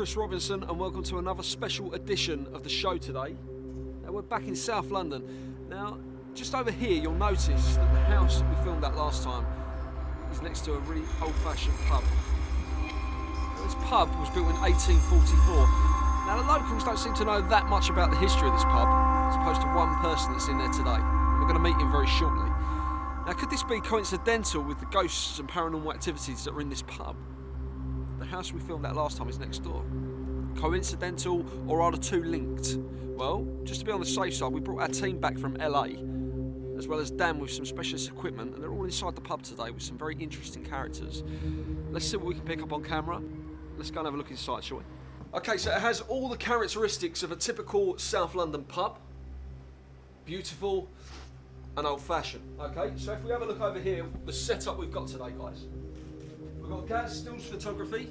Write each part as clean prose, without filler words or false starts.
Chris Robinson and welcome to another special edition of the show today. Now we're back in South London. Now just over here you'll notice that the house that we filmed at last time is next to a really old-fashioned pub. Now, this pub was built in 1844. Now the locals don't seem to know that much about the history of this pub as opposed to one person that's in there today. And we're going to meet him very shortly. Now could this be coincidental with the ghosts and paranormal activities that are in this pub? The house we filmed at last time is next door. Coincidental, or are the two linked? Well, just to be on the safe side, we brought our team back from LA, as well as Dan with some specialist equipment, and they're all inside the pub today with some very interesting characters. Let's see what we can pick up on camera. Let's go and have a look inside, shall we? Okay, so it has all the characteristics of a typical South London pub. Beautiful and old-fashioned. Okay, so if we have a look over here, the setup we've got today, guys. We've got Gaz Stills Photography.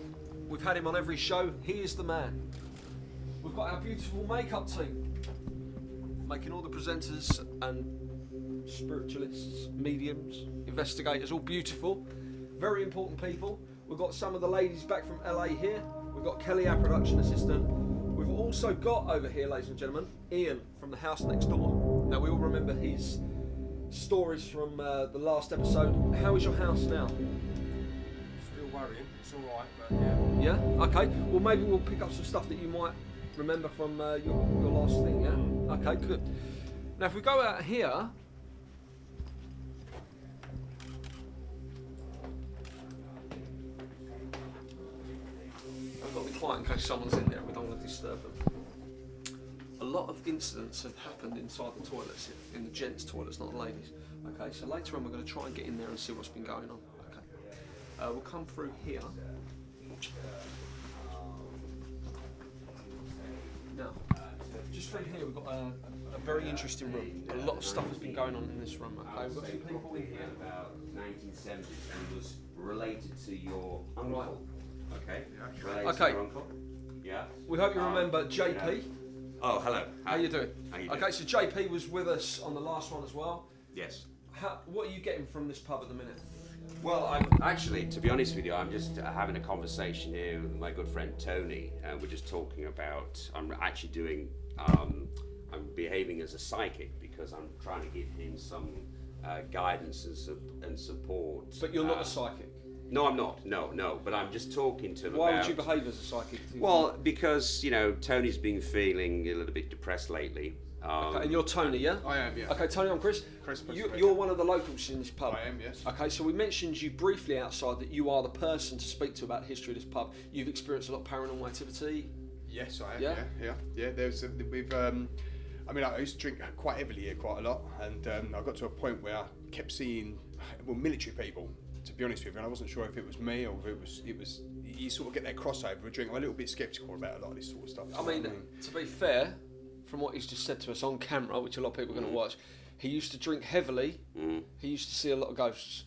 We've had him on every show. He is the man. We've got our beautiful makeup team, making all the presenters and spiritualists, mediums, investigators, all beautiful. Very important people. We've got some of the ladies back from LA here. We've got Kelly, our production assistant. We've also got over here, ladies and gentlemen, Ian from the house next door. Now we all remember his stories from the last episode. How is your house now? Worrying. It's all right, but yeah. Yeah? Okay. Well, maybe we'll pick up some stuff that you might remember from your last thing, yeah? Okay, good. Now, if we go out here... I've got to be quiet in case someone's in there. We don't want to disturb them. A lot of incidents have happened inside the toilets, in the gents' toilets, not the ladies. Okay, so later on we're going to try and get in there and see what's been going on. We'll come through here. Now, just through here we've got a very interesting room. A lot of stuff has been going on in this room. Okay, we've got some people in here. About 1970s and was related to your uncle. Okay. Related Okay. to your uncle. Yeah. We hope you remember JP. Oh, hello. How you doing? How you doing? Okay, so JP was with us on the last one as well. Yes. What are you getting from this pub at the minute? Well, I'm actually, to be honest with you, I'm just having a conversation here with my good friend Tony, and we're just talking about. I'm actually doing. I'm behaving as a psychic because I'm trying to give him some guidance and support. But you're not a psychic. No, I'm not. No. But I'm just talking to him. Why about, would you behave as a psychic? Well, because Tony's been feeling a little bit depressed lately. Okay, and you're Tony, yeah? I am, yeah. Okay, Tony, I'm Chris. You're one of the locals in this pub. I am, yes. Okay, so we mentioned you briefly outside that you are the person to speak to about the history of this pub. You've experienced a lot of paranormal activity. Yes, I have. Yeah? Yeah. There's I used to drink quite heavily here quite a lot, and I got to a point where I kept seeing military people. To be honest with you, and I wasn't sure if it was me or if it was. You sort of get that crossover with drink. I'm a little bit sceptical about a lot of this sort of stuff. I mean, to be fair, from what he's just said to us on camera, which a lot of people are going to watch, he used to drink heavily. He used to see a lot of ghosts.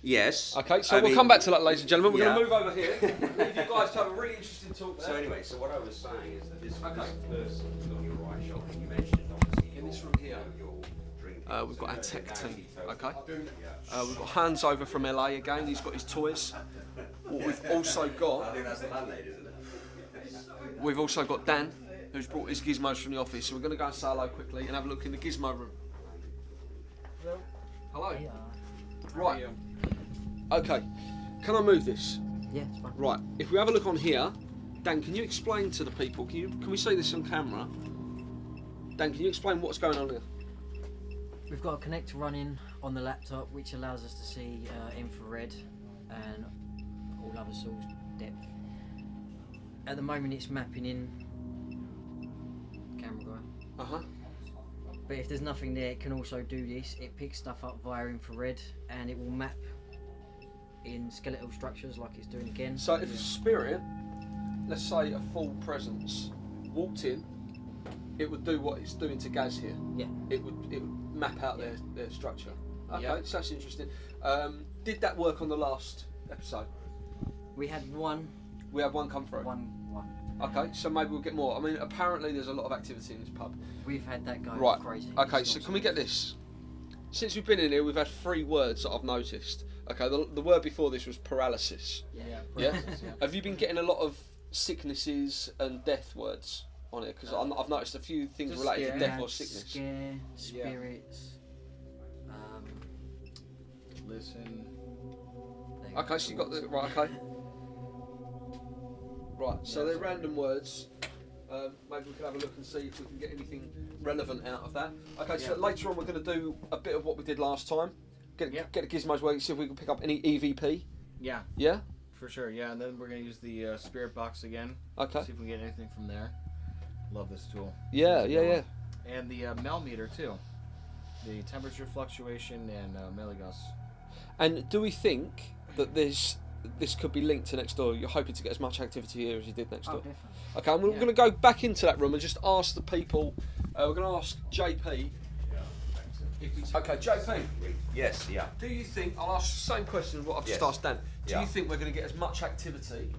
Yes. Okay, so we'll come back to that, ladies and gentlemen. We're going to move over here. Leave you guys to have a really interesting talk there. So anyway, what I was saying is that this person's got your right shoulder. You mentioned obviously In this room here, we've got our tech team. Okay. We've got Hans over from LA again. He's got his toys. What we've also got. I think that's the landlady, isn't it? We've also got Dan, who's brought his gizmos from the office. So we're going to go and say hello quickly and have a look in the gizmo room. Hello. Right. Okay. Can I move this? Yeah, it's fine. Right. If we have a look on here, Dan, can you explain to the people? Can we see this on camera? Dan, can you explain what's going on here? We've got a connector running on the laptop which allows us to see infrared and all other source depth. At the moment it's mapping in camera guy. But if there's nothing there, it can also do this. It picks stuff up via infrared and it will map in skeletal structures like it's doing again. So if a spirit, let's say a full presence, walked in, it would do what it's doing to Gaz here. Yeah. It would map out their structure. Okay, Yeah. so that's interesting. Did that work on the last episode? We had one. We had one come through. One. Okay, so maybe we'll get more. I mean, apparently there's a lot of activity in this pub. We've had that guy Right. crazy. Okay, so can we get this? Since we've been in here, we've had 3 words that I've noticed. Okay, the word before this was paralysis. Yeah. Yeah? Have you been getting a lot of sicknesses and death words on it? Because I've noticed a few things related to death or sickness. Scare, spirits. Listen. Okay, so you got the right. Okay. Right. So they're random words. Maybe we can have a look and see if we can get anything relevant out of that. Okay, so later on we're going to do a bit of what we did last time. Get the gizmos working, see if we can pick up any EVP. Yeah. Yeah? For sure, yeah, and then we're going to use the spirit box again. Okay. See if we can get anything from there. Love this tool. Yeah. And the Mel meter too. The temperature fluctuation and milligauss. And do we think that this could be linked to next door? You're hoping to get as much activity here as you did next door? Definitely. Okay, and we're going to go back into that room and just ask the people. We're going to ask JP. Okay, JP. Yes, yeah. Do you think, I'll ask the same question as what I've just asked Dan. Do you think we're going to get as much activity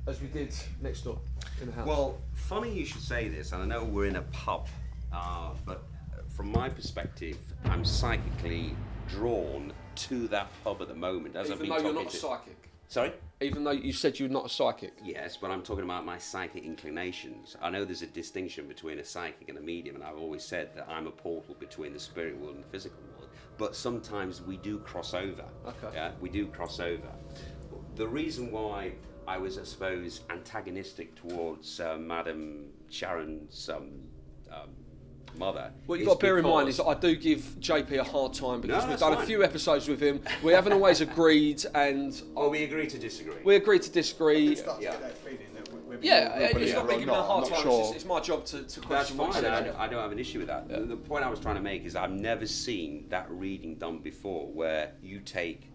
as we did next door in the house? Well, funny you should say this, and I know we're in a pub, but from my perspective, I'm psychically drawn to that pub at the moment. As even I've been though talking you're not a to... psychic? Sorry? Even though you said you're not a psychic? Yes, but I'm talking about my psychic inclinations. I know there's a distinction between a psychic and a medium, and I've always said that I'm a portal between the spirit world and the physical world. But sometimes we do cross over. Okay. Yeah, we do cross over. The reason why I was, I suppose, antagonistic towards Madam Sharon's mother. What you've got to bear in mind is that I do give JP a hard time because No, we've that's done a fine. few episodes with him. We haven't always agreed, and Well, we agree to disagree. we agreed to disagree. Start to get that feeling that we're It's not me or giving a hard I'm not time. sure. It's my job to That's question what fine. you I said. don't have an issue with that. The point I was trying to make is I've never seen that reading done before, where you take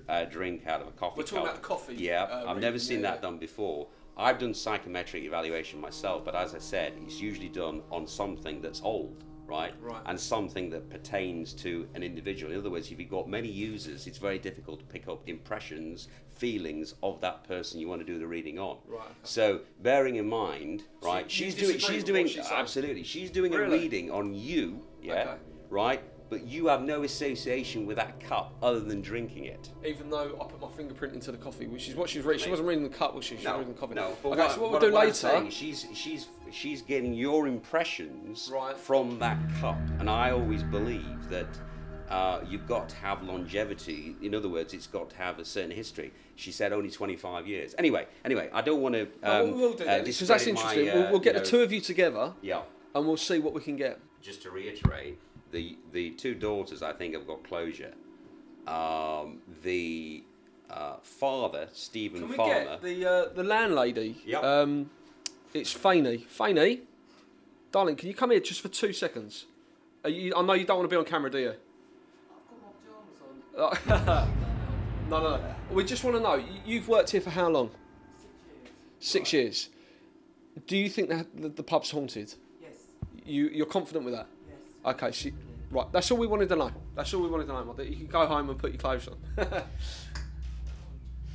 a drink out of a coffee We're talking cup. about the coffee, Yeah, I've never reading, seen yeah, that done before. I've done psychometric evaluation myself, but as I said, it's usually done on something that's old. Right? And something that pertains to an individual. In other words, if you've got many users, it's very difficult to pick up impressions, feelings of that person you want to do the reading on. Right. So, bearing in mind, right, you she's disagree doing with what she's saying? absolutely. She's doing Really? a reading on you, yeah, Okay. right? But you have no association with that cup other than drinking it. Even though I put my fingerprint into the coffee, which is what she's reading. She wasn't reading the cup, was she? She was reading the coffee. No. But Okay, so what we'll do I'm later. saying, she's getting your impressions Right. from that cup, and I always believe that you've got to have longevity. In other words, it's got to have a certain history. She said only 25 years. Anyway, I don't want to. What we'll do then, because that's interesting. We'll get the two of you together, Yeah. and we'll see what we can get. Just to reiterate, the two daughters I think have got closure. The father, Stephen Can we Farmer. get the landlady? Yep. It's Faney. Faney, darling, can you come here just for 2 seconds? I know you don't want to be on camera, do you? I've got my pyjamas on. No. We just want to know. You've worked here for how long? 6 years. Do you think that the pub's haunted? Yes. You're confident with that? Yes. Okay. Right. That's all we wanted to know. That's all we wanted to know. My dear. You can go home and put your clothes on.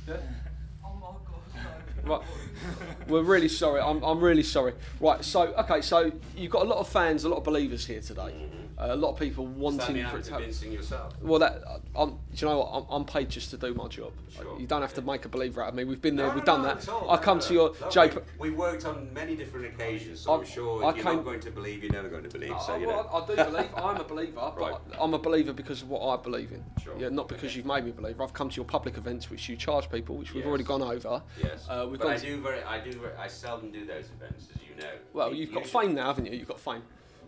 Yeah? Oh my God. No. Right. We're really sorry. I'm really sorry. Right. So you've got a lot of fans, a lot of believers here today. A lot of people wanting for it to happen. convincing yourself. Well, do you know what? I'm paid just to do my job. Sure. You don't have to make a believer out of me. We've been there. No, we've no, done no, that. it's all- I come to your JP. We've worked on many different occasions, so I'm sure I if you're came- not going to believe, you're never going to believe. So you Well, know. I do believe. I'm a believer, Right. but I'm a believer because of what I believe in. Sure. Yeah, not because you've made me a believer. I've come to your public events, which you charge people, which we've Yes. already gone over. Yes. We've But gone. I seldom do those events, as you know. Well, you've got Usually- fame now, haven't you? You've got fame.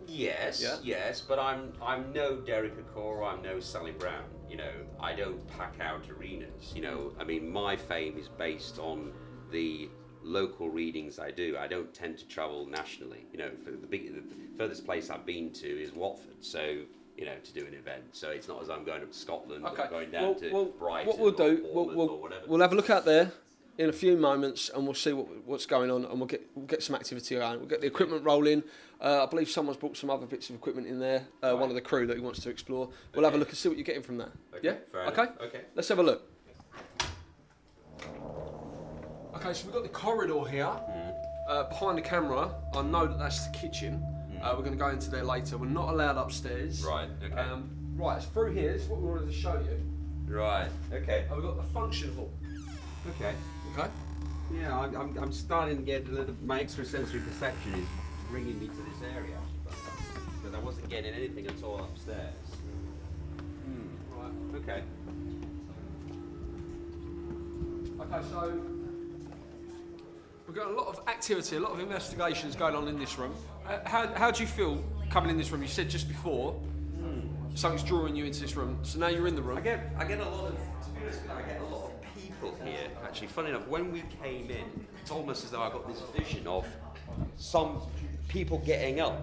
Yes, Yeah. yes, but I'm no Derek Okoro, I'm no Sally Brown. You know, I don't pack out arenas. You know, I mean, my fame is based on the local readings I do. I don't tend to travel nationally. You know, the furthest place I've been to is Watford. So, you know, to do an event. So it's not as I'm going up to Scotland Okay. or going down to Brighton what we'll do, or Bournemouth or whatever. we'll have a look out there in a few moments, and we'll see what's going on, and we'll get some activity around. We'll get the equipment rolling. I believe someone's brought some other bits of equipment in there. One of the crew that he wants to explore. We'll have a look and see what you're getting from that. Okay, Yeah. fair Okay. enough. Okay. Let's have a look. Okay, so we've got the corridor here. Behind the camera, I know that's the kitchen. We're going to go into there later. We're not allowed upstairs. Right, okay. Right, it's through here. This is what we wanted to show you. Right, okay. We've got the function hall. Okay. Okay. Yeah, I'm starting to get a little. My extrasensory perception is bringing me to this area, because I wasn't getting anything at all upstairs. Right. Okay. Okay, so we've got a lot of activity, a lot of investigations going on in this room. How do you feel coming in this room? You said just before something's drawing you into this room, so now you're in the room. I get a lot of, to be honest with you, I get a lot of people here. Actually, funny enough, when we came in, it's almost as though I got this vision of some people getting up,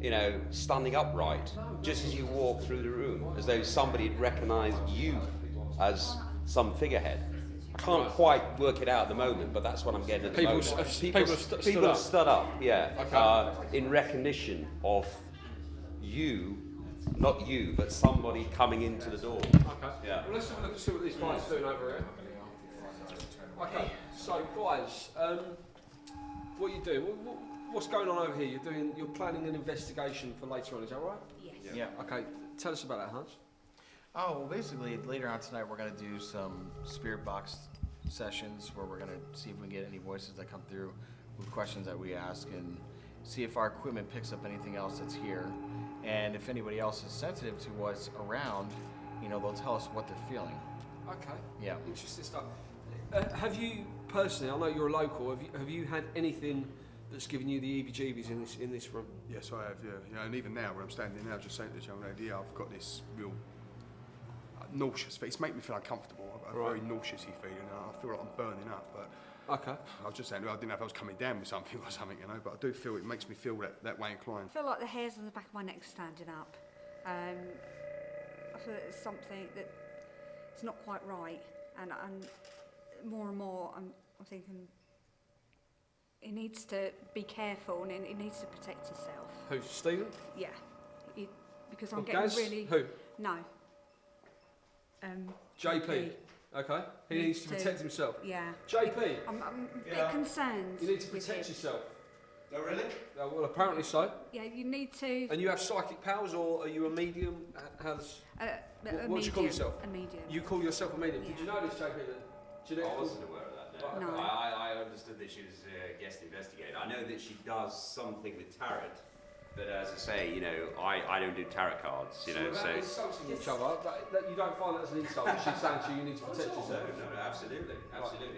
you know, standing upright, just as you walk through the room, as though somebody had recognised you as some figurehead. I can't quite work it out at the moment, but that's what I'm getting at the moment. People have stood up, yeah, Okay. in recognition of you, not you, but somebody coming into the door. Okay. Yeah. Well, let's have a look and see what these guys are doing over here. Okay. So, guys, what are you doing? What's going on over here? You're planning an investigation for later on. Is that right? Yes. Yeah. Okay. Tell us about that, Hans. Oh, well, basically, later on tonight, we're going to do some spirit box sessions where we're going to see if we can get any voices that come through with questions that we ask and see if our equipment picks up anything else that's here. And if anybody else is sensitive to what's around, you know, they'll tell us what they're feeling. Okay. Yeah. Interesting stuff. Have you personally? I know you're a local. Have you had anything that's given you the EBGBs in this room? Yes, I have. Yeah. And even now, when I'm standing now, just saying to this young lady, I've got this real nauseous. It's making me feel uncomfortable. I've got a very nauseous-y feeling. And I feel like I'm burning up. But Okay. I was just saying, I didn't know if I was coming down with something or something, you know. But I do feel it makes me feel that way inclined. I feel like the hairs on the back of my neck standing up. I feel it's something that it's not quite right, and more and more I'm thinking he needs to be careful and he needs to protect himself. Who? Stephen? Yeah, because I'm Or getting Gaz? really Who? no. JP. Okay. He needs to protect himself. Yeah. JP. I'm a bit concerned. You need to with protect him. yourself. Oh, really? Well, apparently so. Yeah, you need to. And you have psychic powers, or are you a medium? How's A what do you call medium, yourself? A medium. you call yourself a medium? Yeah. Did you know this, JP? Then? Do you know I wasn't aware of that. No. I understood that she was a guest investigator. I know that she does something with tarot, but as I say, you know, I don't do tarot cards, you know, without so. insulting each other, that you don't find that as an insult. She's saying to you, you need to protect yourself. No, absolutely.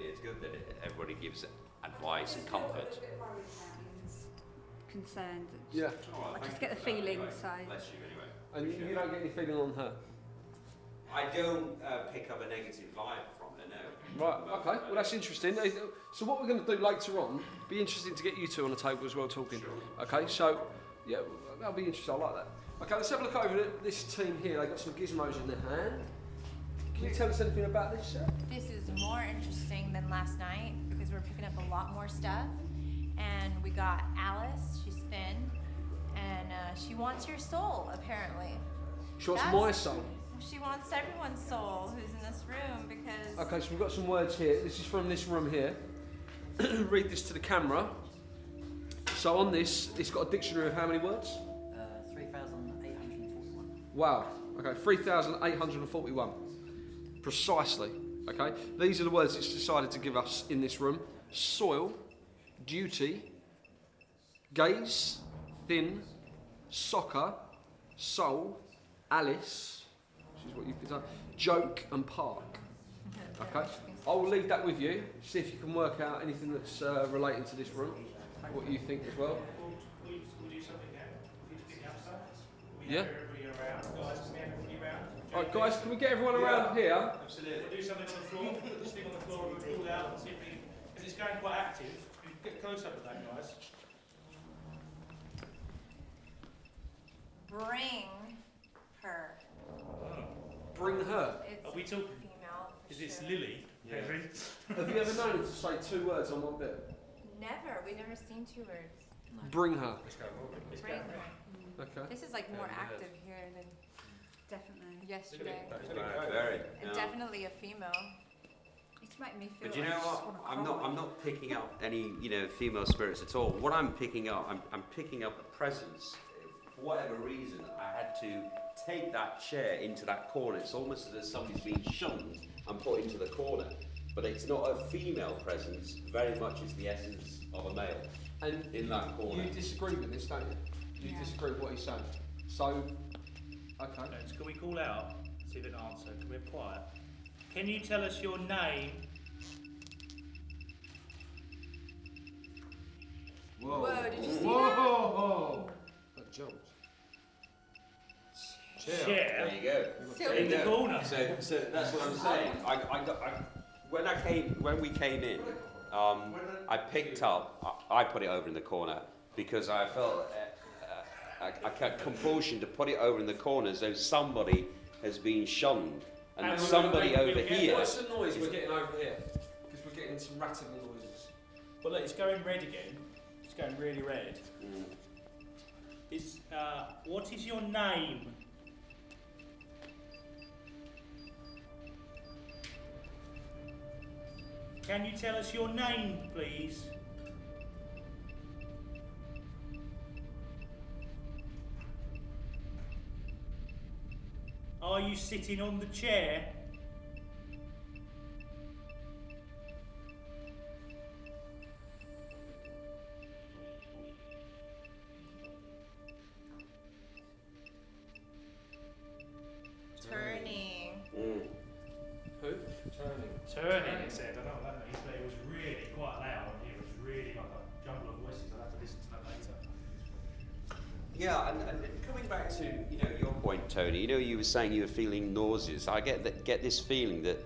It's good that everybody gives advice and comfort. Concerned. Yeah. I just get the feeling, so. Bless you anyway. And you don't get any feeling on her. I don't pick up a negative vibe from her, no. Right, okay, well that's interesting. So what we're going to do later on, be interesting to get you two on the table as well talking. Okay, so, yeah, that'll be interesting, I like that. Okay, let's have a look over at this team here. They've got some gizmos in their hand. Can you tell us anything about this, Sarah? This is more interesting than last night because we're picking up a lot more stuff. And we got Alice, she's thin, and she wants your soul, apparently. She wants That's- my soul. She wants everyone's soul who's in this room because Okay, so we've got some words here. This is from this room here. Read this to the camera. So on this, it's got a dictionary of how many words? 3,841. Wow. Okay, 3,841. Precisely. Okay, these are the words it's decided to give us in this room: soil, duty, gaze, thin, soccer, soul, Alice, which is what you've done, joke, and park. Okay, I will leave that with you. See if you can work out anything that's relating to this room. What you think as well. We'll do something now. We'll pick up stuff. Yeah. Everybody around. Guys, can we have everybody around? All right, guys, can we get everyone around here? Absolutely. We'll do something on the floor. Put this thing on the floor and we'll pull out and see if we can, because it's going quite active. We can get close up with that, guys. bring her. Bring her. It's Are we talking? female. Is this sure. Lily? Yeah. Have you ever known her to say 2 words on one bit? Never. We've never seen 2 words. Bring her. Bring her. Okay. This is like more active here than Definitely. yesterday. Very. And definitely a female. It's making me feel But you like know I just what? wanna cry. I'm not picking up any, female spirits at all. What I'm picking up, I'm picking up a presence. For whatever reason, I had to take that chair into that corner. It's almost as if somebody's been shunned and put into the corner. but it's not a female presence, very much is the essence of a male And in that corner. you disagree with this, don't you? You disagree with what he's saying. So, okay. So can we call out? See if it answer. Can we have quiet? Can you tell us your name? Whoa, did you see that? Whoa! That jumped. Chair. There you go. So There in you the go. corner. So that's what I'm saying. When we came in, I picked up. I put it over in the corner because I felt a compulsion to put it over in the corner as though somebody has been shunned, and somebody over here. What's the noise we're getting over here? Because we're getting some rattling noises. Well, look, it's going red again. It's going really red. It's, what is your name? Can you tell us your name, please? Are you sitting on the chair? Turning. Who? Turning. Turning, it said. I don't know what that means, but it was really quite loud. It was really like a jumble of voices. I'll have to listen to that later. Yeah, and coming back to your point, Tony. You were saying you were feeling nauseous. I get this feeling that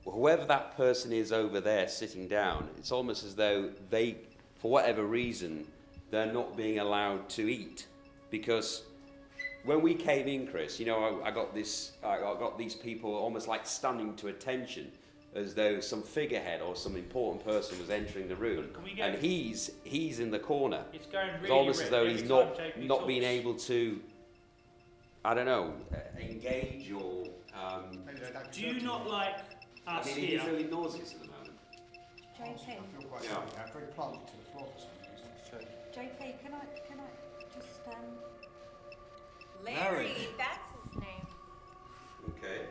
whoever that person is over there sitting down, it's almost as though they, for whatever reason, they're not being allowed to eat. Because when we came in, Chris, I got these people almost like standing to attention, as though some figurehead or some important person was entering the room, and he's in the corner. It's going really It's almost red as though every he's time JP not being talks. able to, I don't know, engage or. Do you not like us are you here? feeling nauseous at the moment? JP, I feel quite Yeah. I'm very planted to the floor for some reason. JP, can I just Larry, that's his name. Okay.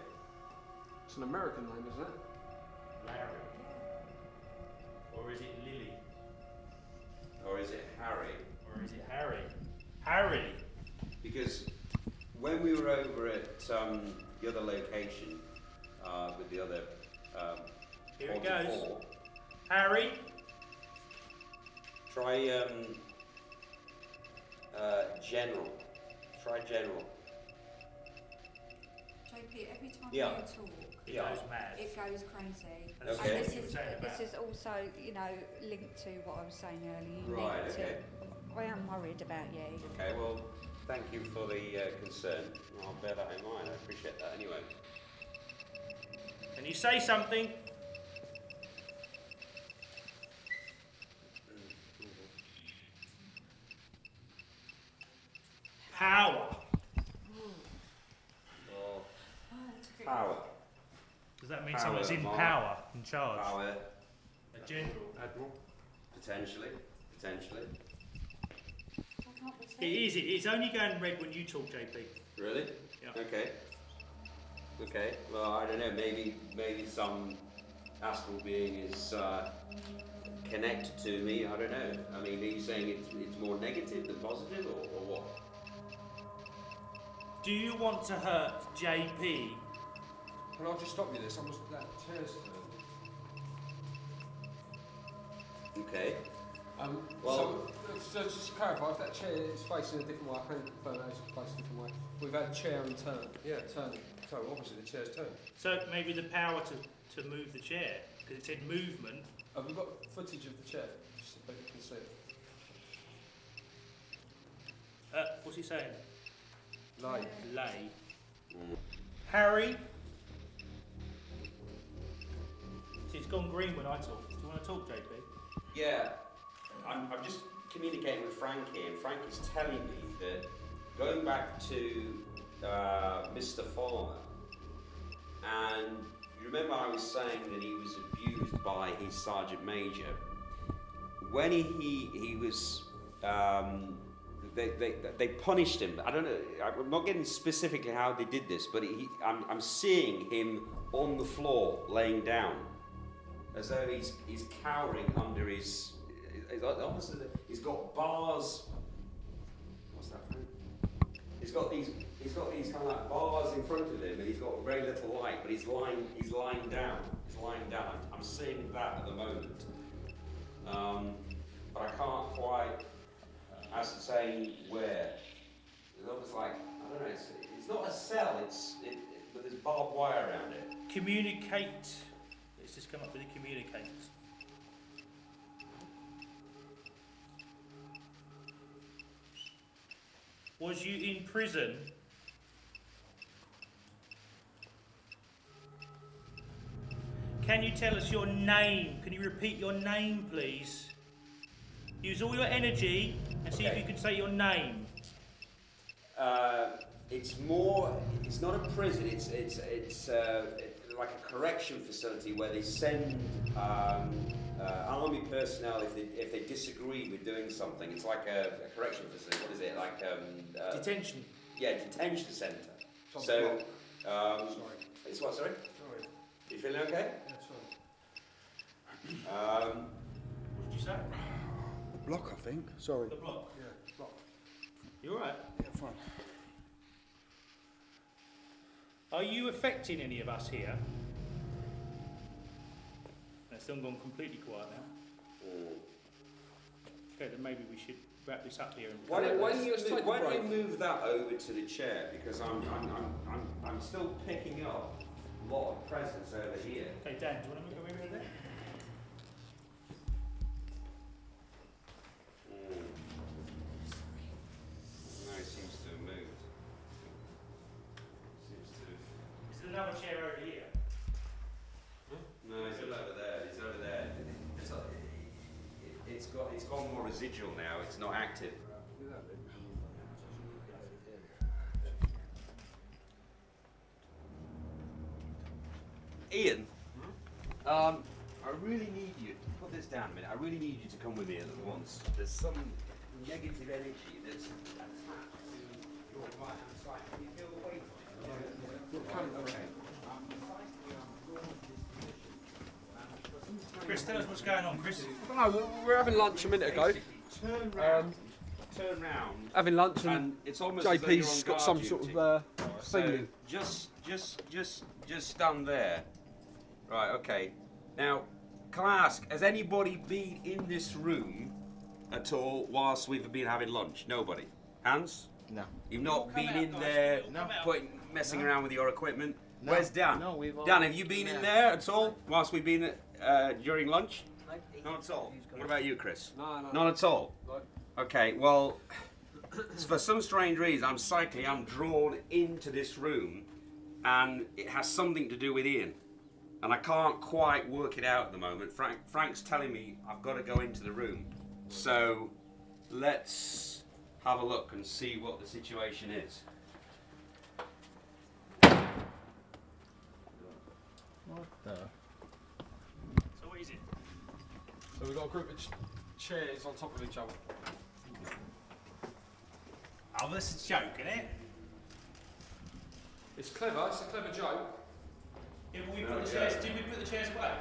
It's an American name, isn't it? Larry. Or is it Lily? Or is it Harry? Or is it Harry? Harry! Because when we were over at the other location with the other Here it 44, goes. Harry! try general. Try general. JP, every time Yeah. you talk, It Yeah. goes mad. it goes crazy. And that's Okay. And what you were saying about. this is also, linked to what I was saying earlier. You Right, need okay. I am worried about you. Okay, well, thank you for the concern. I'll bear that in mind. I appreciate that anyway. Can you say something? Power. Well, power. Does that mean Power, someone's in Mark. power, in charge? Power, A general, admiral. potentially. I can't It believe is. It's only going red when you talk, JP. Really? Yeah. Okay. Okay. Well, I don't know. Maybe some astral being is connected to me. I don't know. I mean, are you saying it's more negative than positive, or what? Do you want to hurt JP? Can I just stop you there? Someone's that chair's Okay. Well, so just to clarify, if that chair is facing a different way, I can confirm that it's facing a different way. We've had chair and turn. Yeah. Turning. So obviously the chair's turned. So maybe the power to move the chair, because it said movement. Have we got footage of the chair? Just so people can see it. What's he saying? Lay. Lay. Harry. See, it's gone green when I talk. Do you want to talk, JP? Yeah. I'm just communicating with Frankie, and Frankie's telling me that going back to Mr. Farmer, and you remember I was saying that he was abused by his sergeant major. When he was they punished him. I don't know. I'm not getting specifically how they did this, but I'm seeing him on the floor, laying down, as though he's cowering under his. He's got bars. What's that? He's got these kind of like bars in front of him, and he's got very little light. But he's lying down. He's lying down. I'm seeing that at the moment, but I can't quite ascertain where. It's almost like, I don't know. It's not a cell. But there's barbed wire around it. Communicate. Let's just come up with a communicate. Was you in prison? Can you tell us your name? Can you repeat your name, please? Use all your energy and see if you can say your name. It's not a prison. It's like a correction facility where they send army personnel if they disagree with doing something. It's like a correction facility. What is it? Like Detention. Yeah, detention centre. So, Sorry. it's what? Sorry. Sorry. You feeling okay? Yeah, sorry. What did you say? The block, I think. Sorry. The block. Yeah, block. You alright? Yeah, fine. Are you affecting any of us here? It's still gone completely quiet now. Okay, then maybe we should wrap this up here. And Why don't you move that over to the chair, because I'm still picking up a lot of presence over here. Okay, Dan, do you want to move over there? No, it seems to have moved. Is there another chair over here? No, he's over there. He's over there. It's gone more residual now. It's not active. Ian, I really need you. Put this down a minute. I really need you to come with me at once. There's some negative energy that's attached to your right hand side. Can you feel the weight on it? Okay. Chris, tell us what's going on, Chris. No, we're having lunch a minute ago. Turn round. Turn round. Having lunch and it's almost as though you're JP's on got guard some duty. sort of feeling. Just stand there. Right, okay. Now, can I ask, has anybody been in this room at all whilst we've been having lunch? Nobody? Hands? No. You've not Come been out, in guys. there Come out. messing around with your equipment? No. Where's Dan? No, we've all- Dan, have you been in there at all whilst we've been during lunch? Not at all. What about you, Chris? No. Not at all? No. Okay, well, for some strange reason, I'm drawn into this room, and it has something to do with Ian. And I can't quite work it out at the moment. Frank's telling me I've got to go into the room. So let's have a look and see what the situation is. What the? So what is it? So we've got a group of chairs on top of each other. Oh, this is a joke, isn't it? It's clever. It's a clever joke. Yeah, but we No, put the yeah. chairs. Did we put the chairs away?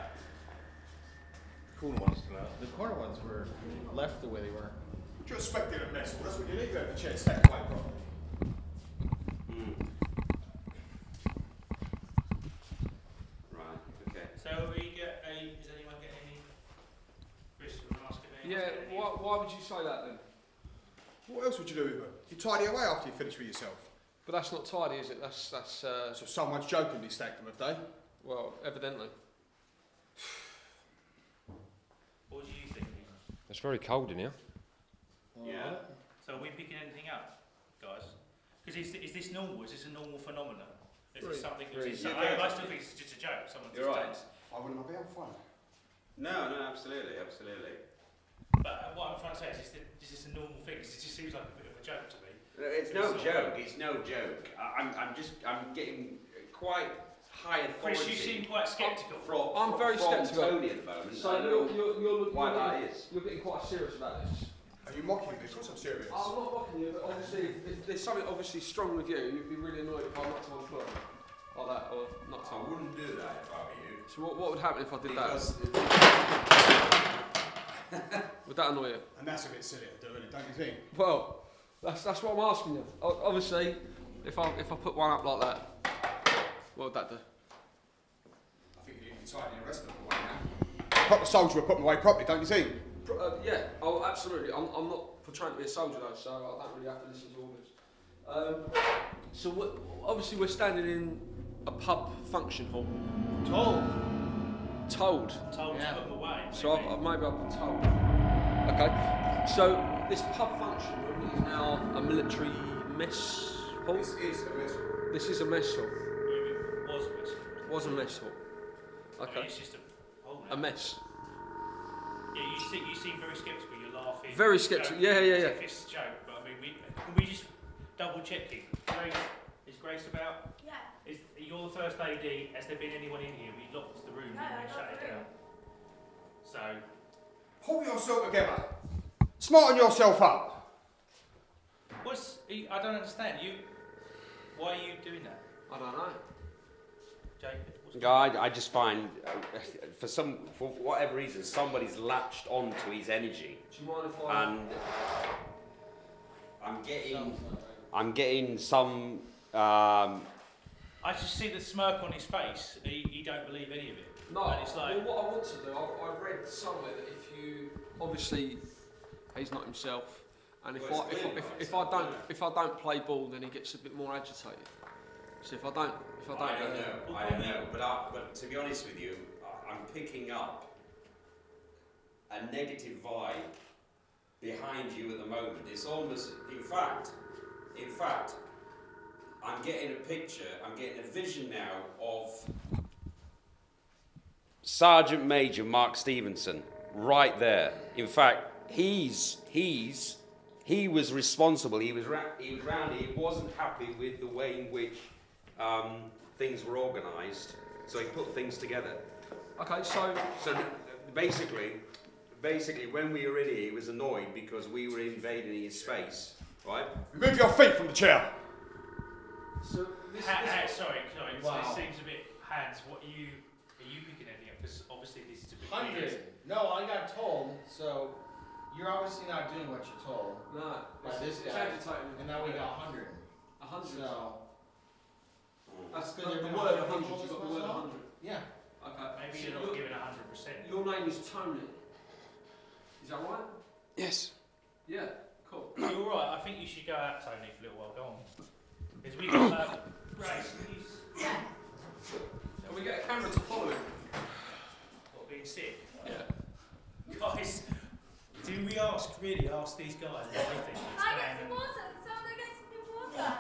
Corner ones still out. The corner ones were left the way they were. You're expecting a mess. That's what you need to have the chair stacked away properly. Right, okay. So we get a. Does anyone get any? Chris, you want to ask if anyone Yeah. get any? Why would you say that then? What else would you do with them? You tidy away after you finish with yourself. But that's not tidy, is it? That's So someone's jokingly stacked them, have they? well, evidently. What do you think? It's very cold in here. Yeah. So are we picking anything up, guys? Because is this normal? Is this a normal phenomenon? Is this something? Is this, I still think it's just a joke. Someone You're just right. does. I wouldn't be able to find it. No, absolutely. But what I'm trying to say is this a normal thing? It just seems like a bit of a joke to me. It's no joke. It's no joke. I'm getting quite high authority. Chris, you seem quite sceptical. I'm very from sceptical. Tony at the moment. So I don't know you're why that getting, is. you're getting quite serious about this. Are you mocking me? Of course I'm serious. I'm not mocking you, but obviously, if there's something obviously strong with you, you'd be really annoyed if I knocked on the floor. Like that, or knocked on. I wouldn't do that if I were you. So what would happen if I did that? Would that annoy you? And that's a bit silly to do, isn't it? Don't you think? Well, that's what I'm asking you. Obviously, if I put one up like that, what would that do? I think you can tighten the rest of them away now. Proper soldier would put them away properly, don't you think? Yeah, oh, absolutely. I'm not portraying to be a soldier though, so I don't really have to listen to orders. So obviously we're standing in a pub function hall. Told. Told. Told to put them away. So maybe I've been told. Okay. So this pub function room is now a military mess hall. This is a mess hall. This is a mess hall. It was a mess. Was a mess hall. I mean, Okay. it's just A mess. Yeah, you seem very sceptical. You're laughing. Very sceptical. Joking, Yeah. as if it's a joke, but I mean, can we just double check it? Is Grace about? Yeah. You're the first AD. Has there been anyone in here? We locked the room and we shut it down. So. Pull yourself together. Smarten yourself up. I don't understand. Why are you doing that, I don't know. Jacob? I just find, for whatever reason, somebody's latched onto his energy, Do you mind if I? and I'm getting some. I just see the smirk on his face. He don't believe any of it. No, And it's like, well, what I want to do, I read somewhere that if you, obviously, he's not himself, and if I don't play ball, then he gets a bit more agitated. So if I don't, I don't know. But to be honest with you, I'm picking up a negative vibe behind you at the moment. It's almost, in fact, I'm getting a picture. I'm getting a vision now of Sergeant Major Mark Stevenson right there. In fact, he was responsible. He was round. He wasn't happy with the way in which things were organised, so he put things together. Okay, so basically, when we were in here, he was annoyed because we were invading his space, right? Remove your feet from the chair. So this, sorry. Wow. This seems a bit hands. Are you picking anything up? Because obviously this is a bit 100. weird. No, I got told, so you're obviously not doing what you're told. no, By it's, this it's guy. agitating. And now we got 100. 100. So, That's Could the there be word 100 100. people You've got the this word month? 100. yeah. Okay. Maybe So you're not giving 100%. Your name is Tony. Is that right? Yes. Yeah. Cool. You're all right. I think you should go out, Tony, for a little while. Go on. Because we got Grace. And we get a camera to follow him. What, being sick? Yeah. Guys, do we really ask these guys what they think is I going get some on? water. Someone get some water.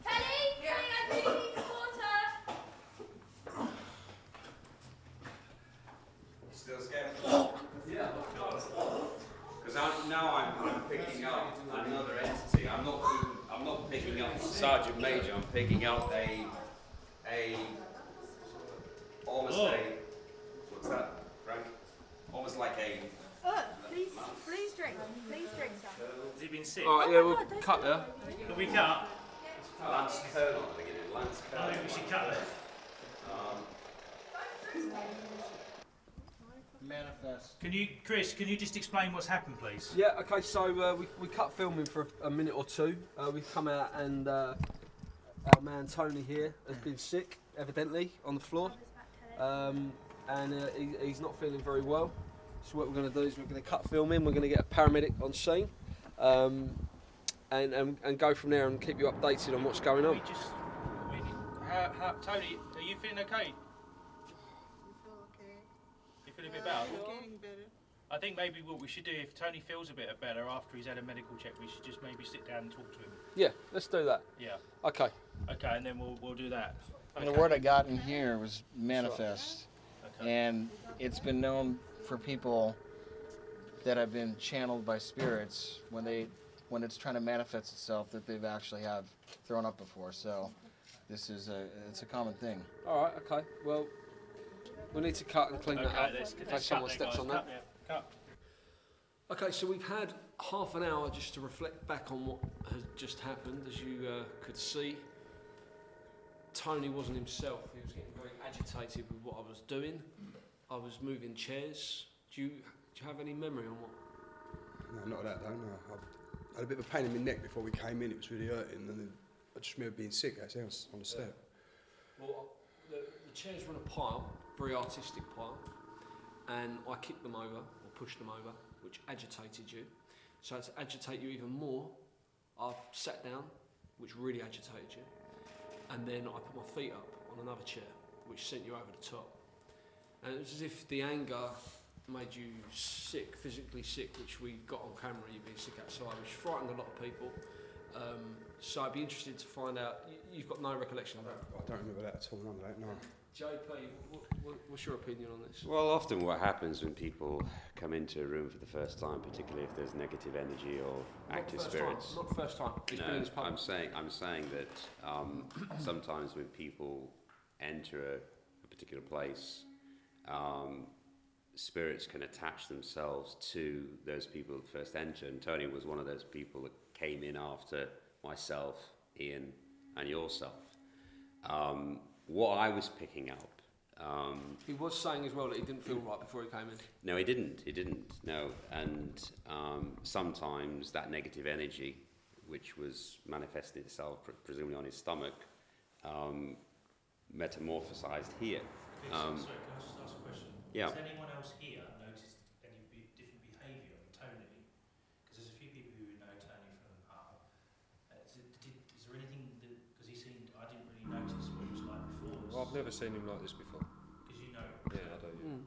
Kelly, I really need some water. Still scared? Yeah. Because I'm picking up another entity. I'm not picking up Sergeant Major. I'm picking up almost a what's that, Frank? Almost like a. Please drink. Please drink some. Has he been sick? All right. Yeah. We'll cut there. Can we cut? Lance Colonel at the beginning. Lance I Colonel. think we should cut that. Manifest. Chris, can you just explain what's happened, please? Yeah. Okay. So we cut filming for a minute or two. We've come out and our man Tony here has been sick, evidently, on the floor, and he's not feeling very well. So what we're going to do is we're going to cut filming. We're going to get a paramedic on scene, and go from there and keep you updated on what's going on. Tony, are you feeling okay? You feeling a bit better? I think maybe what we should do, if Tony feels a bit better after he's had a medical check, we should just maybe sit down and talk to him. Yeah, let's do that. Yeah. Okay. Okay, and then we'll do that. And the word I got in here was manifest. Okay. And it's been known for people that have been channeled by spirits when it's trying to manifest itself that they've actually have thrown up before. So it's a common thing. All right. Okay. Well, we need to cut and clean that up let's in case someone steps on that. Cut. Okay, so we've had half an hour just to reflect back on what had just happened. As you could see, Tony wasn't himself. He was getting very agitated with what I was doing. I was moving chairs. Do you have any memory on what? No, not that though, no. I had a bit of a pain in my neck before we came in, it was really hurting, and then I just remember being sick, that's else, on the step. Well, the chairs were in a pile, very artistic pile, and I kicked them over, or pushed them over, which agitated you. So to agitate you even more, I sat down, which really agitated you, and then I put my feet up on another chair, which sent you over the top. And it was as if the anger made you sick, physically sick, which we got on camera, you being sick outside, which frightened a lot of people. So I'd be interested to find out, you've got no recollection of that? I don't remember that at all, none of that, no. JP, what's your opinion on this? Well, often what happens when people come into a room for the first time, particularly if there's negative energy or active spirits. Not the first time. It's been in this pub. I'm saying that sometimes when people enter a particular place, spirits can attach themselves to those people that first enter, and Tony was one of those people that came in after myself, Ian, and yourself. What I was picking up. He was saying as well that he didn't feel right before he came in. No, he didn't, no. And sometimes that negative energy, which was manifested itself presumably on his stomach, metamorphosized here. Sorry, can I just ask a question? Yeah. Has anyone else here noticed any different behaviour on Tony? Because there's a few people who know Tony from Hull. Is there anything that, because he seemed, I didn't really notice what he was like before. Well, I've never seen him like this before. Because you know. Yeah, I do. Yeah.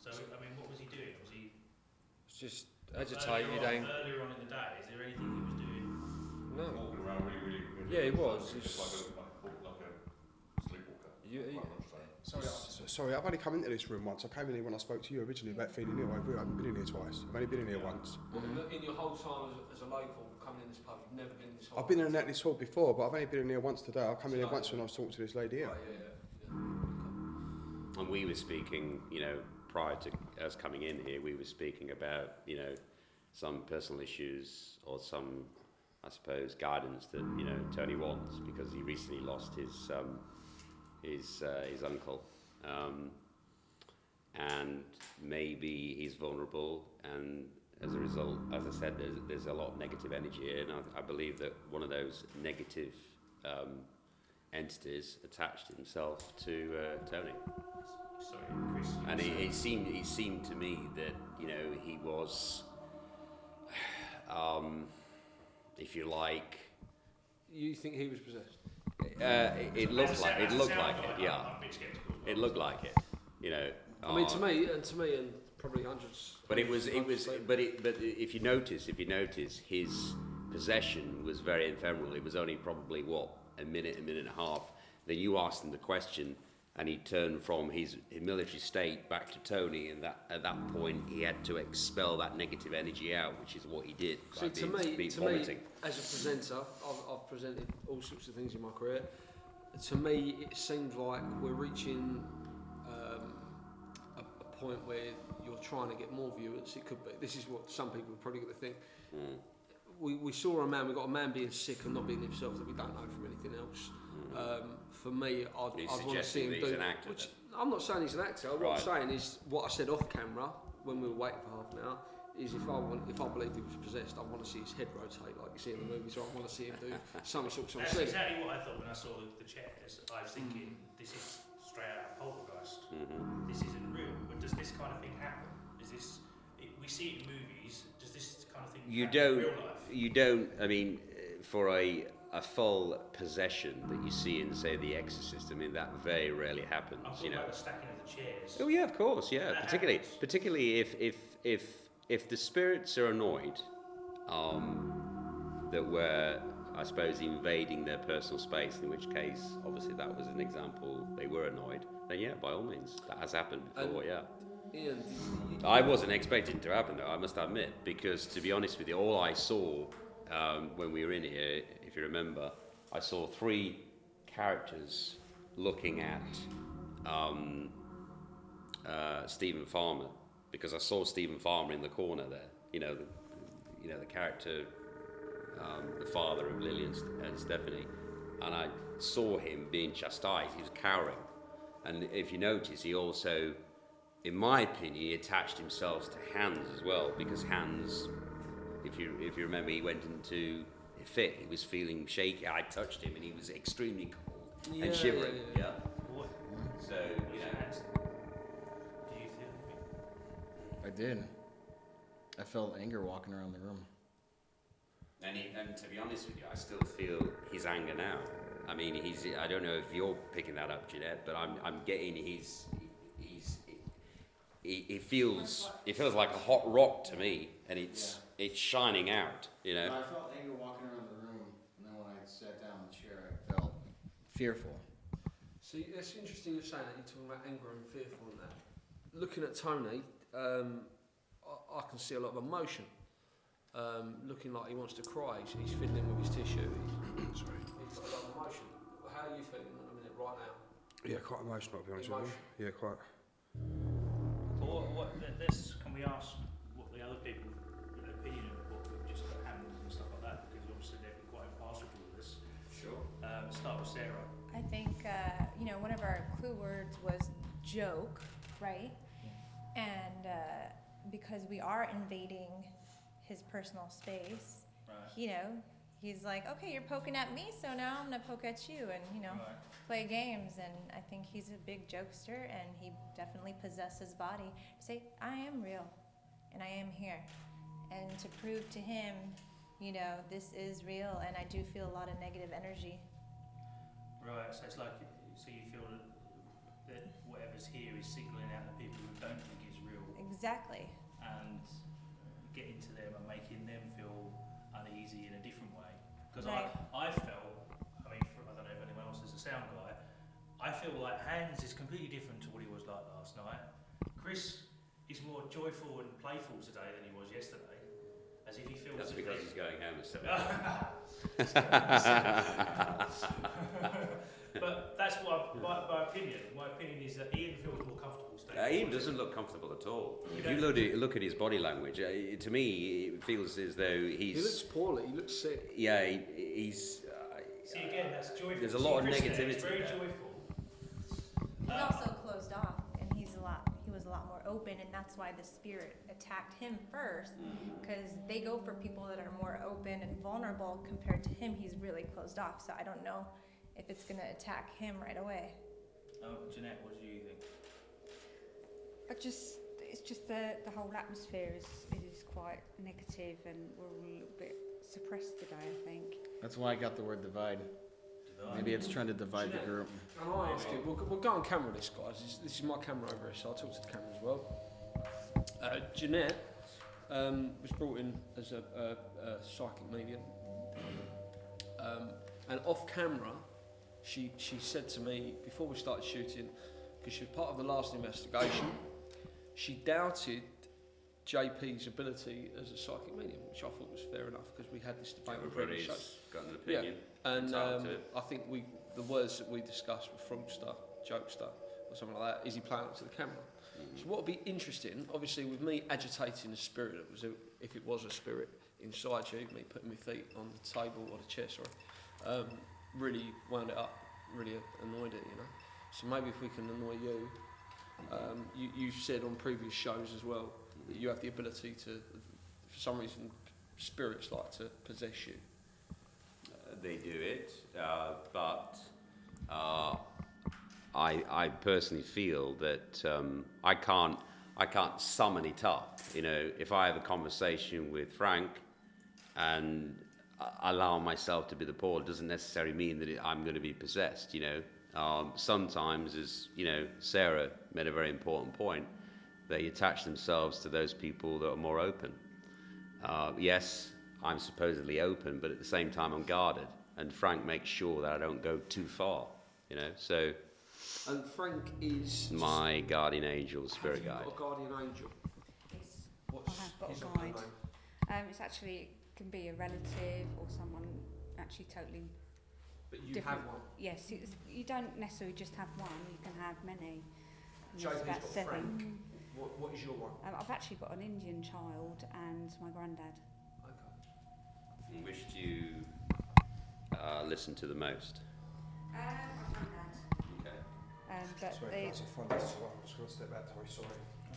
So, I mean, what was he doing? Was he It's just agitated, earlier on in the day? Is there anything he was doing? No. Walking around really Yeah, he was. Just like a sleepwalker. Sorry, I've only come into this room once. I came in here when I spoke to you originally about feeling ill. I haven't been in here twice. I've only been in here once. In your whole time as a local coming in this pub, you've never been in this hall? I've been in this hall before, but I've only been in here once today. I come in here once when I was talking to this lady here. Right, yeah. And we were speaking, prior to us coming in here, we were speaking about, some personal issues or some, I suppose, guidance that, Tony wants, because he recently lost his uncle. And maybe he's vulnerable, and as a result, as I said, there's a lot of negative energy here, and I believe that one of those negative entities attached himself to Tony. Sorry, Chris. And it seemed to me that he was, if you like. You think he was possessed? It looked like it. Yeah, I'm a bit sceptical. it looked like it. I mean, to me, and probably hundreds. But but if you notice, his possession was very ephemeral. It was only probably a minute and a half. Then you asked him the question, and he turned from his military state back to Tony, and at that point he had to expel that negative energy out, which is what he did. See, to me, as a presenter, I've presented all sorts of things in my career. To me, it seems like we're reaching a point where you're trying to get more viewers. It could be. This is what some people are probably going to think. We saw we got a man being sick and not being himself that we don't know from anything else. For me, I'd want to see him do. Which I'm not saying he's an actor. What I'm saying is what I said off camera when we were waiting for half an hour. Is if I believed he was possessed, I want to see his head rotate like you see in the movies, or I want to see him do some sort of That's thing. exactly what I thought when I saw the chairs. I was thinking, this is straight out of Poltergeist. This isn't real. But does this kind of thing happen? We see it in movies. Does this kind of thing happen in real life? You don't. I mean, for a full possession that you see in, say, The Exorcist, I mean, that very rarely happens. I'm talking about the stacking of the chairs. Oh yeah, of course, yeah. That Particularly if the spirits are annoyed, that were, I suppose, invading their personal space, in which case, obviously, that was an example, they were annoyed, then yeah, by all means, that has happened before, yeah. Ian, I wasn't expecting it to happen, though, I must admit, because, to be honest with you, all I saw when we were in here, if you remember, I saw 3 characters looking at Stephen Farmer, because I saw Stephen Farmer in the corner there, the character, the father of Lily and Stephanie, and I saw him being chastised. He was cowering, and if you notice, he also, in my opinion, he attached himself to Hans as well, because Hans, if you remember, he went into a fit. He was feeling shaky. I touched him, and he was extremely cold and shivering. Yeah. What? So Do you feel? I did. I felt anger walking around the room. And to be honest with you, I still feel his anger now. I mean, I don't know if you're picking that up, Jeanette, but I'm getting it feels like a hot rock to me, and it's shining out, I felt anger walking around the room, and then when I sat down in the chair, I felt fearful. See, it's interesting you're saying that, you're talking about anger and fearful and that. Looking at Tony, I can see a lot of emotion. Looking like he wants to cry. He's fiddling with his tissue. He's got a lot of emotion. How are you feeling at the minute, right now? Yeah, quite emotional, to be honest with you. Yeah, quite. Well, can we ask what the other people, their opinion of what we've just handled and stuff like that? Because obviously they've been quite impartial to all this. Sure. Start with Sarah. I think, one of our clue words was joke, right? And because we are invading his personal space, Right. He's like, okay, you're poking at me, so now I'm gonna poke at you, and Right. play games. And I think he's a big jokester, and he definitely possessed his body to say, I am real, and I am here, and to prove to him, this is real, and I do feel a lot of negative energy. Right, so it's like, so you feel that whatever's here is singling out the people who don't think it's real, Exactly. and getting to them and making them feel uneasy in a different way. Because Right. I felt, I don't know if anyone else is a sound guy, I feel like Hans is completely different to what he was like last night. Chris is more joyful and playful today than he was yesterday, as if he feels... That's because he's going home at 7. But that's what my opinion. My opinion is that Ian feels more comfortable staying. Ian doesn't look comfortable at all. If you look at his body language, to me, it feels as though He looks poorly, he looks sick. Yeah, he's. See again, that's joyful. There's a lot of Chris there, negativity It's very there. joyful. He's also closed off, and he was a lot more open, and that's why the spirit attacked him first, because they go for people that are more open and vulnerable compared to him. He's really closed off, so I don't know if it's gonna attack him right away. Jeanette, what do you think? It's just the whole atmosphere is quite negative, and we're all a little bit suppressed today, I think. That's why I got the word divide. Maybe it's trying to divide the group. And I ask you, we'll go on camera this, guys. This is my camera over here, so I'll talk to the camera as well. Jeanette was brought in as a psychic medium. And off camera, she said to me, before we started shooting, because she was part of the last investigation, she doubted JP's ability as a psychic medium, which I thought was fair enough, because we had this debate on previous shows. Everybody's got an opinion. Yeah, and I think the words that we discussed were fraudster, jokester, or something like that. Is he playing up to the camera? So what would be interesting, obviously, with me agitating the spirit, if it was a spirit inside you, me putting my feet on the table or the chair, really wound it up, really annoyed it, So maybe if we can annoy you, you've said on previous shows as well that you have the ability to, for some reason, spirits like to possess you. They do it, but I personally feel that I can't summon it up. If I have a conversation with Frank and allow myself to be the portal, doesn't necessarily mean that I'm going to be possessed. Sometimes, as Sarah made a very important point, they attach themselves to those people that are more open. Yes, I'm supposedly open, but at the same time I'm guarded, and Frank makes sure that I don't go too far, so... And Frank is... my guardian angel, spirit guide. Have you got a guardian angel? Yes, What's I have got his a other guide. name? It's actually, it can be a relative or someone actually totally But you different. have one. Yes, you don't necessarily just have one, you can have many. And JP's there's about got 7. Frank. What is your one? I've actually got an Indian child and my granddad. Which do you listen to the most? I've done that. Okay. But Sorry, they, that's a fun. I'm just going to step back, Tori. Sorry.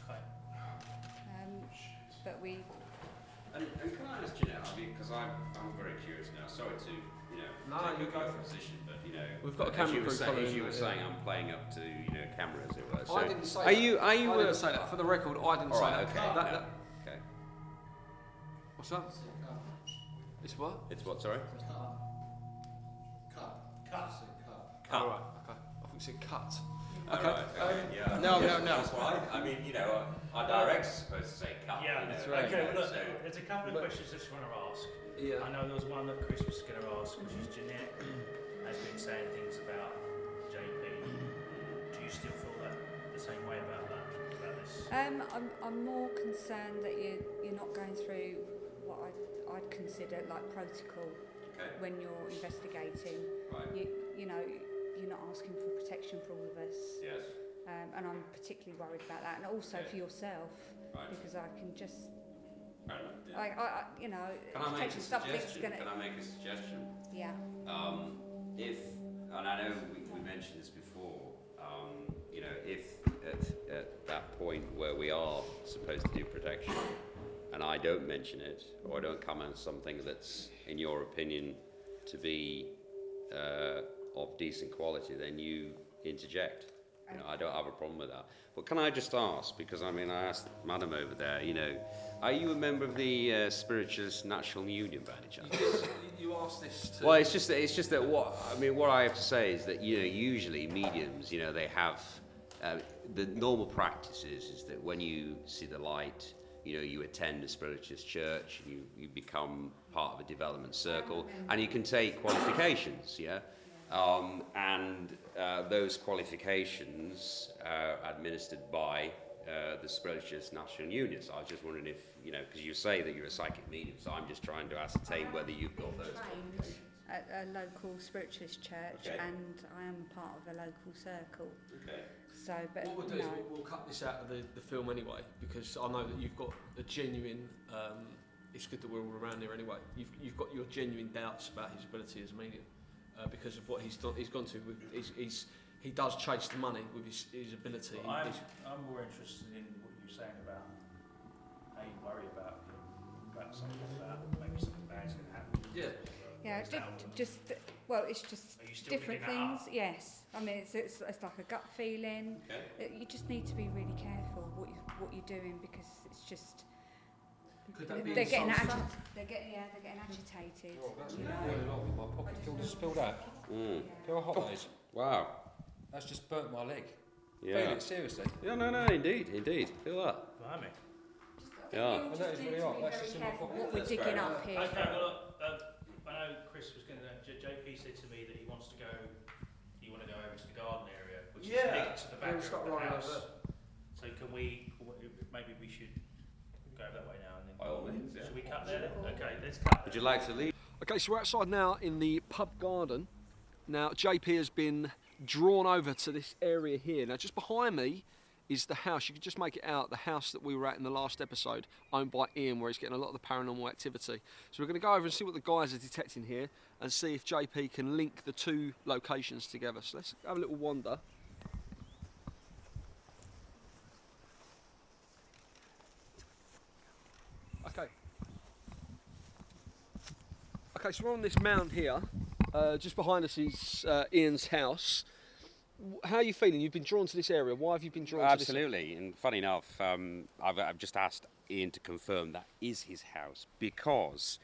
Okay. but we, And can I ask you now, because I'm very curious now, sorry to, take a go position, but, We've got a as camera you were crew saying, following as you were you, saying, I'm playing up to, camera, as it were. So I didn't say are that. you, I didn't say that. For the record, I didn't say Alright, that. okay. Okay. What's that? It's what? It's what, sorry? Cut. Oh, right, okay. I think you said cut. Oh, right, okay, yeah. No. That's why, our director's supposed to say cut. Yeah, that's right. Okay, well, look, so, there's a couple of questions I just want to ask. Yeah. I know there was one that Chris was going to ask, which is Jeanette has been saying things about JP. Do you still feel the same way about this? I'm more concerned that you're not going through what I'd consider like protocol okay. when you're investigating. Right. You're not asking for protection for all of us. Yes. And I'm particularly worried about that, and also Okay. for yourself, Right. because I can just, Fair enough, yeah. can Can I make a suggestion? Can I make a suggestion? Yeah. If, and I know we mentioned this before, if at that point where we are supposed to do protection, and I don't mention it, or I don't comment on something that's, in your opinion, to be of decent quality, then you interject. I don't have a problem with that. But can I just ask, because I asked Madam over there, are you a member of the Spiritualist National Union by any chance? You asked this to... Well, it's just that what I have to say is that usually mediums, they have the normal practice is that when you see the light, you attend a spiritualist church, you become part of a development circle, and you can take qualifications, and those qualifications are administered by the Spiritualist National Union. So I was just wondering if, because you say that you're a psychic medium, so I'm just trying to ascertain whether you've got those qualifications. At a local spiritualist church, Okay. and I am part of a local circle. Okay. So, but What we'll do is we'll cut this out of the film anyway, because I know that you've got a genuine. It's good that we're all around here anyway. You've got your genuine doubts about his ability as a medium, because of what he's done. He's gone to with. He does chase the money with his ability. Well, I'm more interested in what you're saying about how you worry about something like that. Maybe something bad's going to happen. Yeah. Yeah, it's just Are you still different picking that things. Yes, it's like a gut feeling. Okay. You just need to be really careful what you're doing, because it's just Could that be they're getting insulting? they're getting agitated. Oh, that's you really know. long. My pocket filled out. Mm. Feel how hot that is. Wow. That's just burnt my leg. Yeah. Feel it, seriously. Yeah, no, indeed. Feel that. Blimey. Yeah. You I know just it's need really to hot. be That's very just in my careful pocket. what we're That's fair digging enough. up here. Okay, well, look, I know Chris was going to. JP said to me that he wants to go. You want to go over to the garden area, which is next to the back we'll start of the running house. over. So can we? Maybe we should go that way now and then. By all means, yeah. Should we cut there? Then? Okay, let's cut. Would you like to leave? Okay, so we're outside now in the pub garden. Now, JP has been drawn over to this area here. Now, just behind me is the house. You can just make it out, the house that we were at in the last episode, owned by Ian, where he's getting a lot of the paranormal activity. So we're going to go over and see what the guys are detecting here and see if JP can link the two locations together. So let's have a little wander. Okay. Okay, so we're on this mound here. Just behind us is Ian's house. How are you feeling? You've been drawn to this area. Why have you been drawn to this? Absolutely, and funny enough, I've just asked Ian to confirm that is his house, because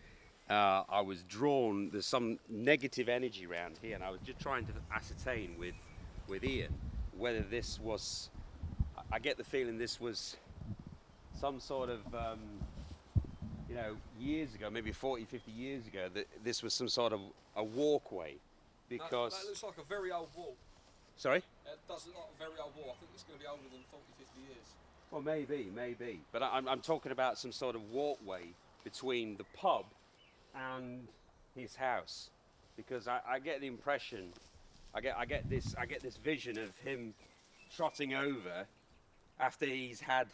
I was drawn, there's some negative energy around here, and I was just trying to ascertain with Ian whether this was, I get the feeling this was some sort of, years ago, maybe 40, 50 years ago, that this was some sort of a walkway, because... That looks like a very old wall. Sorry? It does look like a very old wall. I think it's going to be older than 40, 50 years. Well, maybe. But I'm talking about some sort of walkway between the pub and his house, because I get the impression, I get this vision of him trotting over after he's had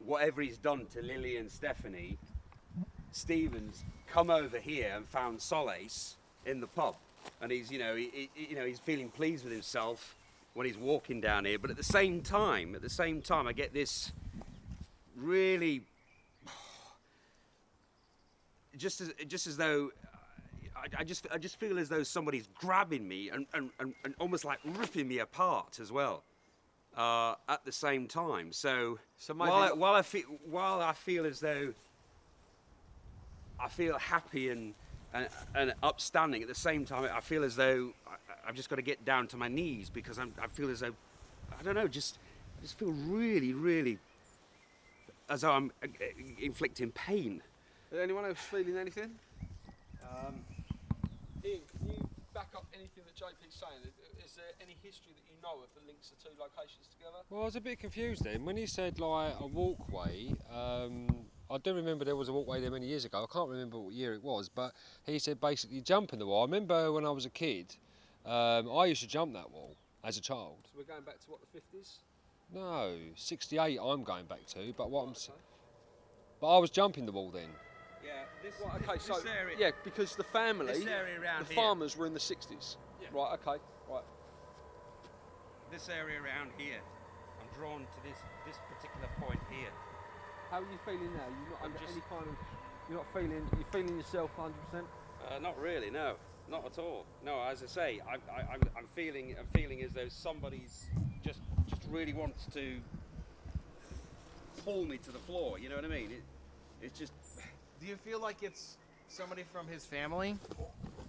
whatever he's done to Lily and Stephanie, Stephen's come over here and found solace in the pub, and he's, you know, he's feeling pleased with himself when he's walking down here. But at the same time, I get this really, just as though. I just feel as though somebody's grabbing me and almost like ripping me apart as well, at the same time. So maybe while I feel as though I feel happy and upstanding, at the same time I feel as though I've just got to get down to my knees, because I feel as though, I don't know, I just feel really as though I'm inflicting pain. Is anyone else feeling anything? Ian, can you back up anything that JP's saying? Is there any history that you know of that links the two locations together? Well, I was a bit confused then. When he said like a walkway, I do remember there was a walkway there many years ago. I can't remember what year it was, but he said basically jump in the wall. I remember when I was a kid, I used to jump that wall as a child. So we're going back to what, the 50s? No, 68 I'm going back to, but but I was jumping the wall then. Yeah, yeah, because the family, the farmers were in the 60s. Yeah. Right, okay, right. This area around here, I'm drawn to this particular point here. How are you feeling now? You're not under just- any kind of, you're feeling yourself 100%? Not really, no, not at all. No, as I say, I'm feeling as though somebody's just really wants to pull me to the floor. You know what I mean? It's just. Do you feel like it's somebody from his family?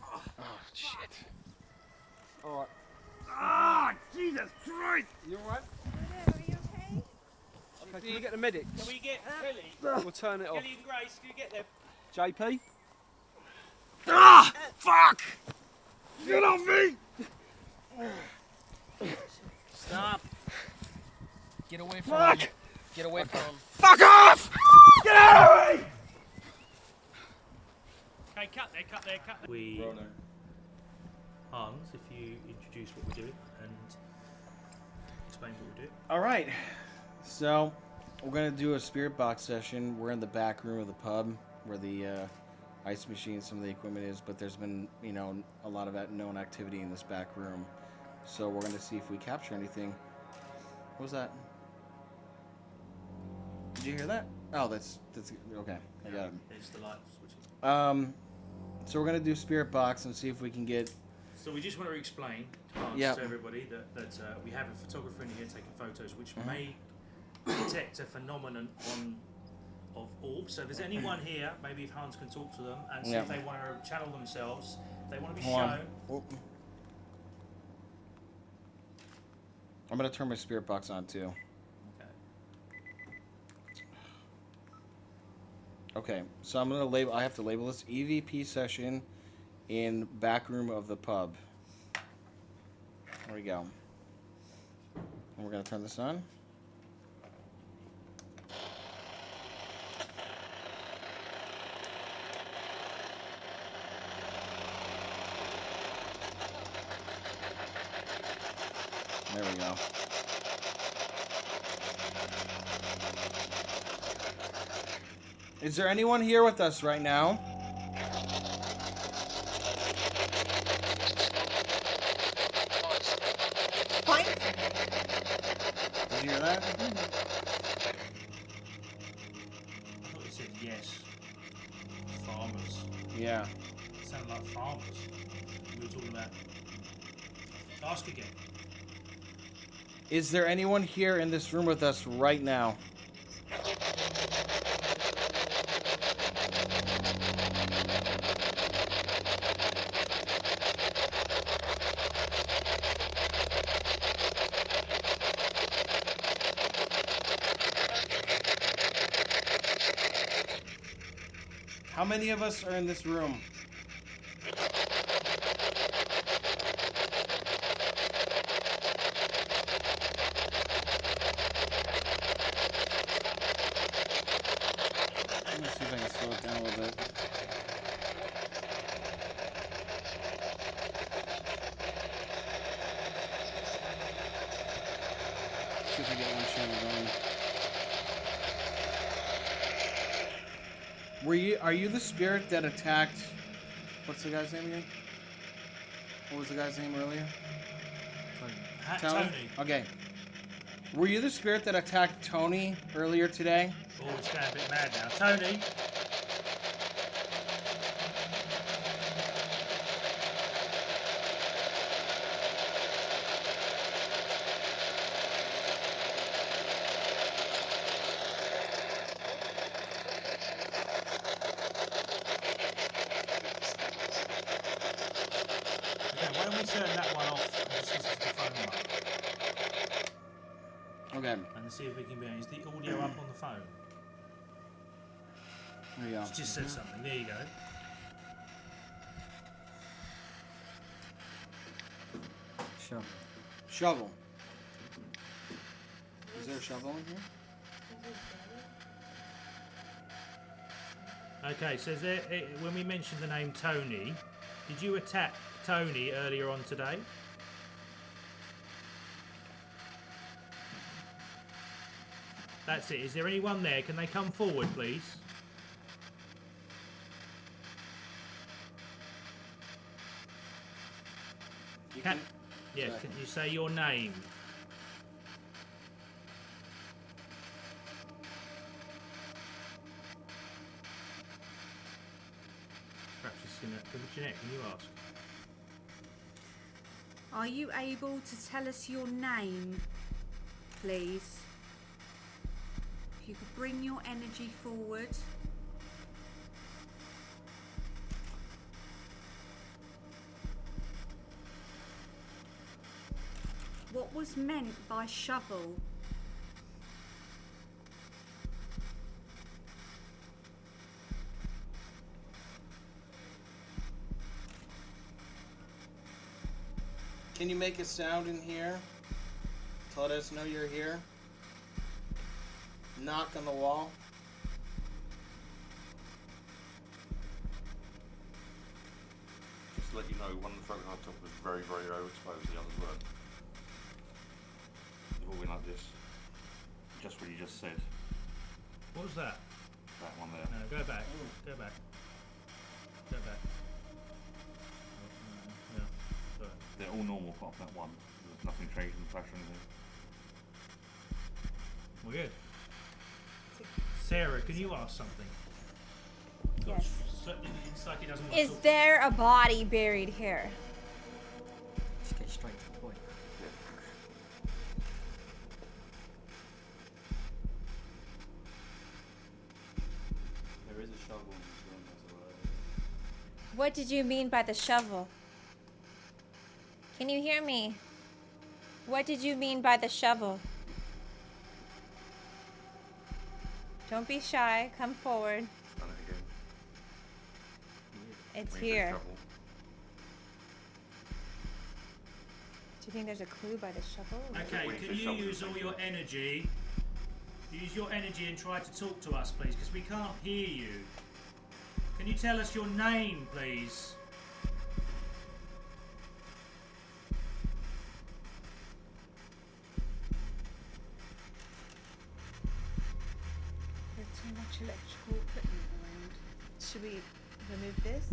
Oh, shit. All right. Ah, Jesus Christ! You all right? Are you okay? Okay, can we get the medics? Can we get Kelly? We'll turn it off. Kelly and Grace, can you get them? JP? Ah! Fuck! Get off me! Stop. Get away from Fuck! him. Get away from him. Fuck off! Get out of me! Okay, cut there. We, Rono. Hans, if you introduce what we're doing and explain what we're doing. All right. So we're gonna do a spirit box session. We're in the back room of the pub where the ice machine, some of the equipment is, but there's been, a lot of known activity in this back room. So we're gonna see if we capture anything. What was that? Did you hear that? Oh, that's okay. I got it. There's the light switching. So we're gonna do spirit box and see if we can get. So we just want to explain Hans, Yep. to everybody that we have a photographer in here taking photos, which may detect a phenomenon of orbs. So if there's anyone here, maybe if Hans can talk to them and see Yep. if they want to channel themselves, if they want to be Hold on. shown. Oh. I'm gonna turn my spirit box on too. Okay, so I'm gonna label. I have to label this EVP session in back room of the pub. There we go. And we're gonna turn this on. There we go. Is there anyone here with us right now? Fine. Did you hear that? I thought it said yes. Farmers. Yeah. It sounded like farmers. We were talking about. Ask again. Is there anyone here in this room with us right now? How many of us are in this room? Let me see if I can slow it down a little bit. See if I get one channel going. Are you the spirit that attacked? What's the guy's name again? What was the guy's name earlier? Tony. Okay. Were you the spirit that attacked Tony earlier today? Oh, it's going a bit mad now. Tony. Okay, why don't we turn that one off and just listen to the phone one? Okay. And see if we can be. Is the audio up on the phone? There you go. It just said something. There you go. Sure. Shovel. Is there a shovel in here? Okay, so when we mentioned the name Tony, did you attack Tony earlier on today? That's it. Is there anyone there? Can they come forward, please? Yes, can you say your name? Perhaps it's Jeanette, can you ask? Are you able to tell us your name, please? If you could bring your energy forward. What was meant by shovel? Can you make a sound in here? To let us know you're here. Knock on the wall. Just to let you know, one of the photos I took was very, very overexposed, the others weren't. They've all been like this. Just what you just said. What was that? That one there. No, go back. Go back. Go back. Yeah. Sorry. They're all normal apart from that one. There's nothing changed in the flash or anything. Weird. Sarah, can you ask something? Yes. It's like he doesn't want to Is talk. there a body buried here? Just get straight to the point. There is a shovel in this room as well. What did you mean by the shovel? Can you hear me? What did you mean by the shovel? Don't be shy. Come forward. Done it again. It's When you say here. shovel, Do you think there's a clue by the shovel? Okay, When you can say you shovel, use you all say your shovel. energy? Use your energy and try to talk to us, please, because we can't hear you. Can you tell us your name, please? There's too much electrical equipment around. Should we remove this?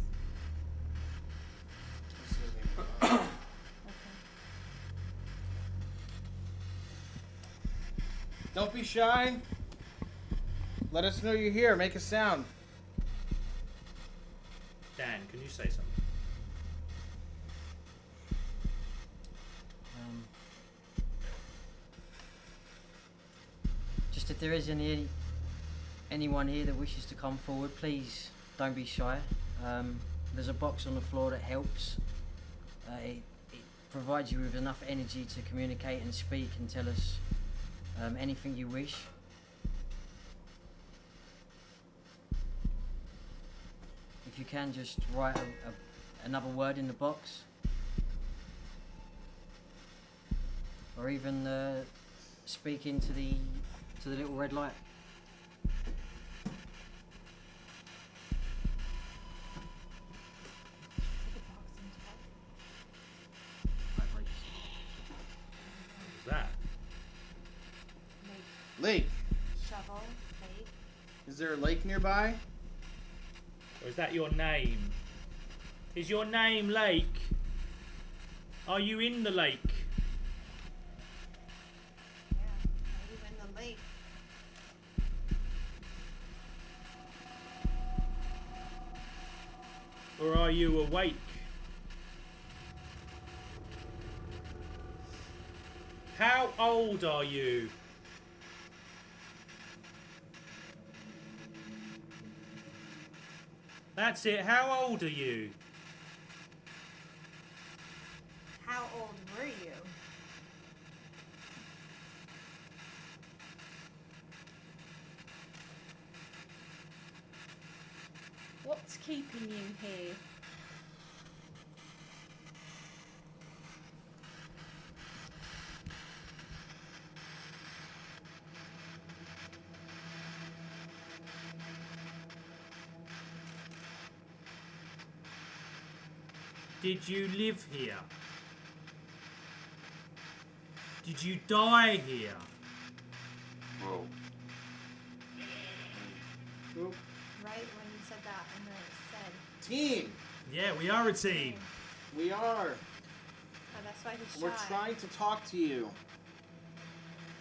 Okay. Don't be shy. Let us know you're here. Make a sound. Dan, can you say something? Just if there is anyone here that wishes to come forward, please don't be shy. There's a box on the floor that helps. It provides you with enough energy to communicate and speak and tell us anything you wish. If you can, just write another word in the box, or even speak into the little red light. What's that? Lake. Shovel, plate. Is there a lake nearby? Or is that your name? Is your name Lake? Are you in the lake? Are you in the lake? Or are you awake? How old are you? That's it. How old are you? How old were you? What's keeping you here? Did you live here? Did you die here? Whoa. Right when you said that, and then it said, Team! Yeah, we are a team. We are. oh, that's why he's shy. We're trying to talk to you.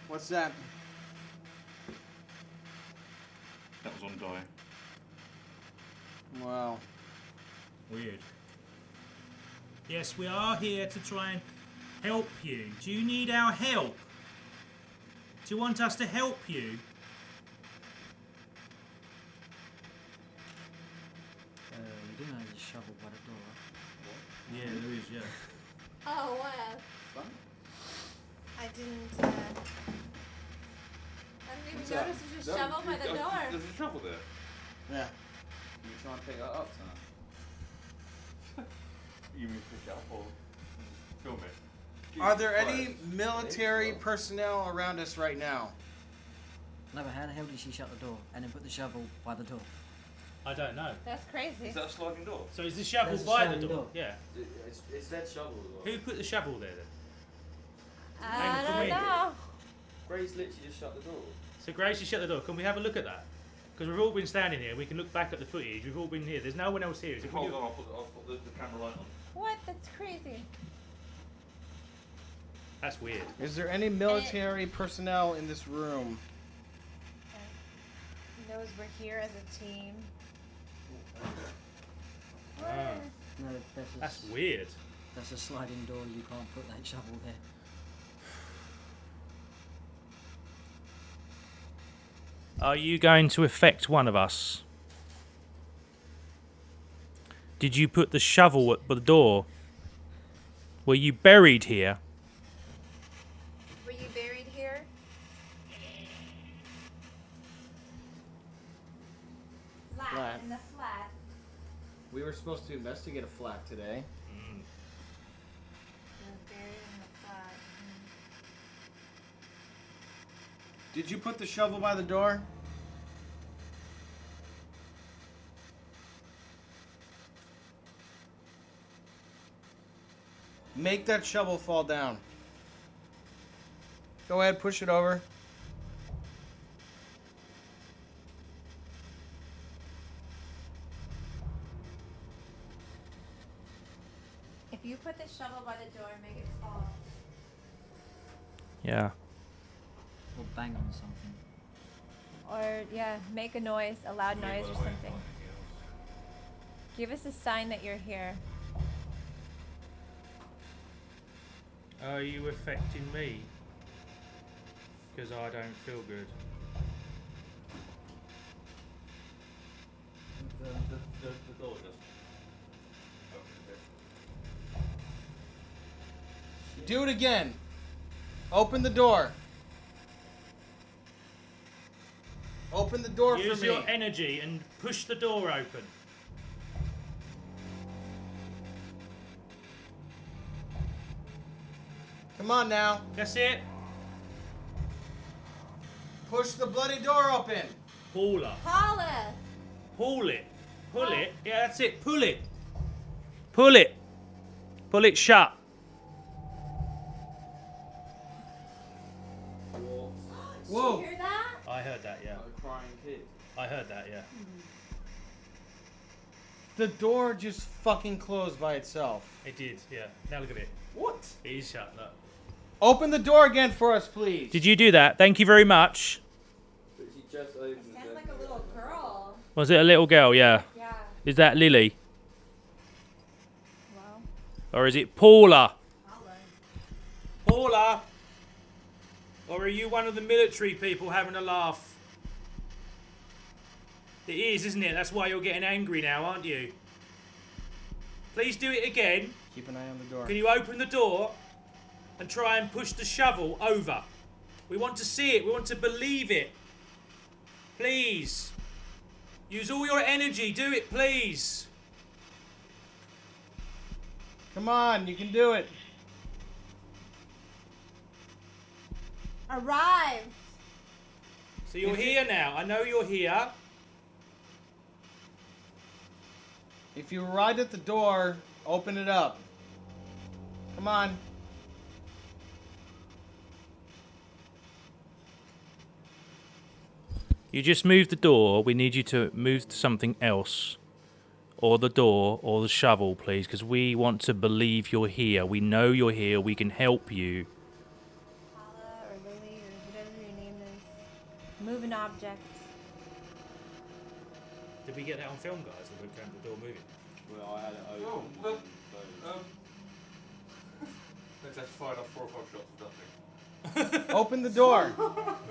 What's that? That was on die. Wow. Weird. Yes, we are here to try and help you. Do you need our help? Do you want us to help you? You do know there's a shovel by the door. Yeah, there is, yeah. Oh, wow. I didn't, I didn't even notice there's a shovel by the door. There's a shovel there. Yeah. You trying to pick that up tonight? You mean pick it up or film it? Are there any military personnel around us right now? No, but how the hell did she shut the door and then put the shovel by the door? I don't know. that's crazy. Is that a sliding door? So is the shovel There's a by the sliding door? door. Yeah. It's that shovel as well. Who put the shovel there then? I Come don't in. know. Grace literally just shut the door. So Grace, you shut the door. Can we have a look at that? Because we've all been standing here. We can look back at the footage. We've all been here. There's no one else here. Is it? Hold on, I'll put the camera light on. What? That's crazy. That's weird. Is there any military personnel in this room? He knows we're here as a team. Ah, No, that's weird. That's a sliding door. You can't put that shovel there. Are you going to affect one of us? Did you put the shovel at the door? Were you buried here? Were you buried here? Flat. In the flat. We were supposed to investigate a flat today. You're buried in the flat. Did you put the shovel by the door? Make that shovel fall down. Go ahead, push it over. If you put the shovel by the door, make it fall. Yeah. Or bang on something. Or, yeah, make a noise, a loud noise or something. Give us a sign that you're here. Are you affecting me? Because I don't feel good. The door just opened a bit. Do it again. Open the door. Open the door Use for me. your energy and push the door open. Come on now. That's it. Push the bloody door open. Paula. Paula! Pull it. Pull it. Yeah, that's it. Pull it. Pull it. Pull it shut. Whoa. Did you hear that? I heard that, yeah. Like a crying kid. I heard that, yeah. The door just fucking closed by itself. It did, yeah. Now look at it. What? It is shut, look. Open the door again for us, please. Did you do that? Thank you very much. But she just opened It sounded like a little girl. Was it a little girl? Yeah. Yeah. Is that Lily? Well, Or is it Paula? Paula? Or are you one of the military people having a laugh? It is, isn't it? That's why you're getting angry now, aren't you? Please do it again. Keep an eye on the door. Can you open the door and try and push the shovel over? We want to see it. We want to believe it. Please. Use all your energy. Do it, please. Come on, you can do it. arrived. So you're here now. I know you're here. If you arrived at the door, open it up. Come on. You just moved the door. We need you to move to something else. Or the door, or the shovel, please, because we want to believe you're here. We know you're here. We can help you. Paula or Lily or whatever your name is. Move an object. Did we get that on film, guys? That we're going to the door moving. Well, I had it open. Let's just fire off 4 or 5 shots of nothing. Open the door.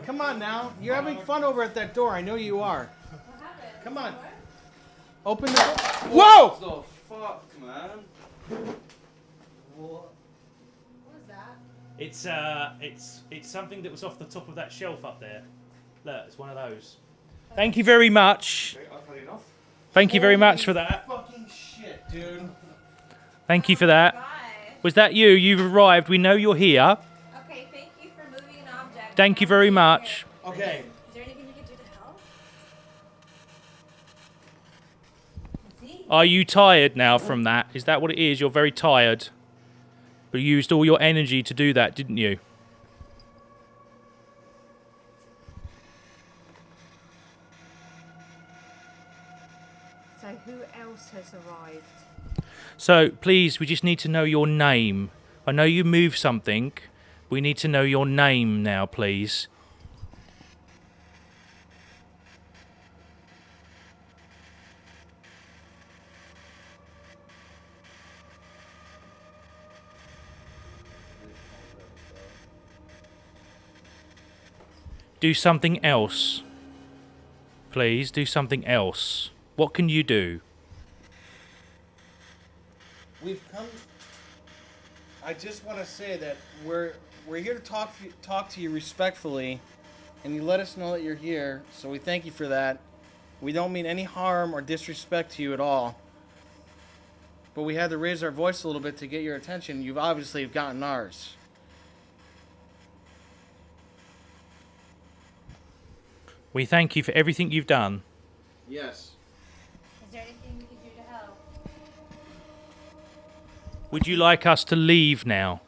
Come on now. You're having fun over at that door. I know you are. What happened? Come on. Open the door. Whoa! What the fuck, man? What was that? It's something that was off the top of that shelf up there. Look, it's one of those. Thank you very much. Okay, I've had enough. Thank you very much for that. Fucking shit, dude. Thank you for that. Bye. Was that you? You've arrived. We know you're here. Okay, thank you for moving an object. Thank you very much. Okay. Is there anything you can do to help? See? Are you tired now from that? Is that what it is? You're very tired. But you used all your energy to do that, didn't you? So who else has arrived? So, please, we just need to know your name. I know you moved something. We need to know your name now, please. Do something else. Please, do something else. What can you do? We've come. I just want to say that we're here to talk to you respectfully, and you let us know that you're here. So we thank you for that. We don't mean any harm or disrespect to you at all. But we had to raise our voice a little bit to get your attention. You've obviously gotten ours. We thank you for everything you've done. Yes. Is there anything we can do to help? Would you like us to leave now?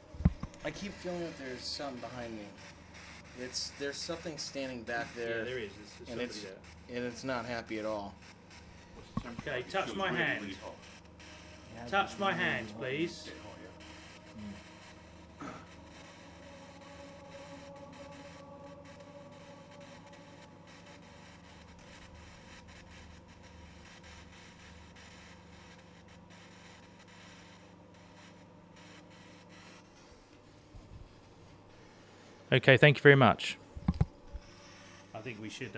I keep feeling that there's something behind me. There's something standing back there. there is. and it's not happy at all. Okay, touch my hand. Touch my hand, please. Okay, thank you very much. I think we should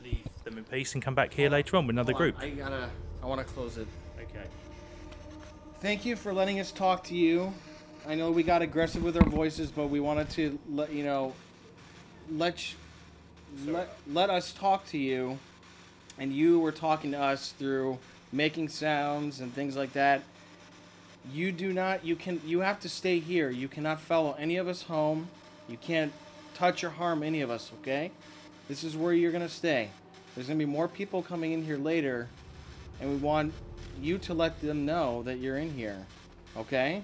leave them in peace and come back here later on with another group. I want to close it. Okay. Thank you for letting us talk to you. I know we got aggressive with our voices, but we wanted to let you know, let us talk to you, and you were talking to us through making sounds and things like that. You have to stay here. You cannot follow any of us home. You can't touch or harm any of us, okay? This is where you're going to stay. There's going to be more people coming in here later, and we want you to let them know that you're in here, okay?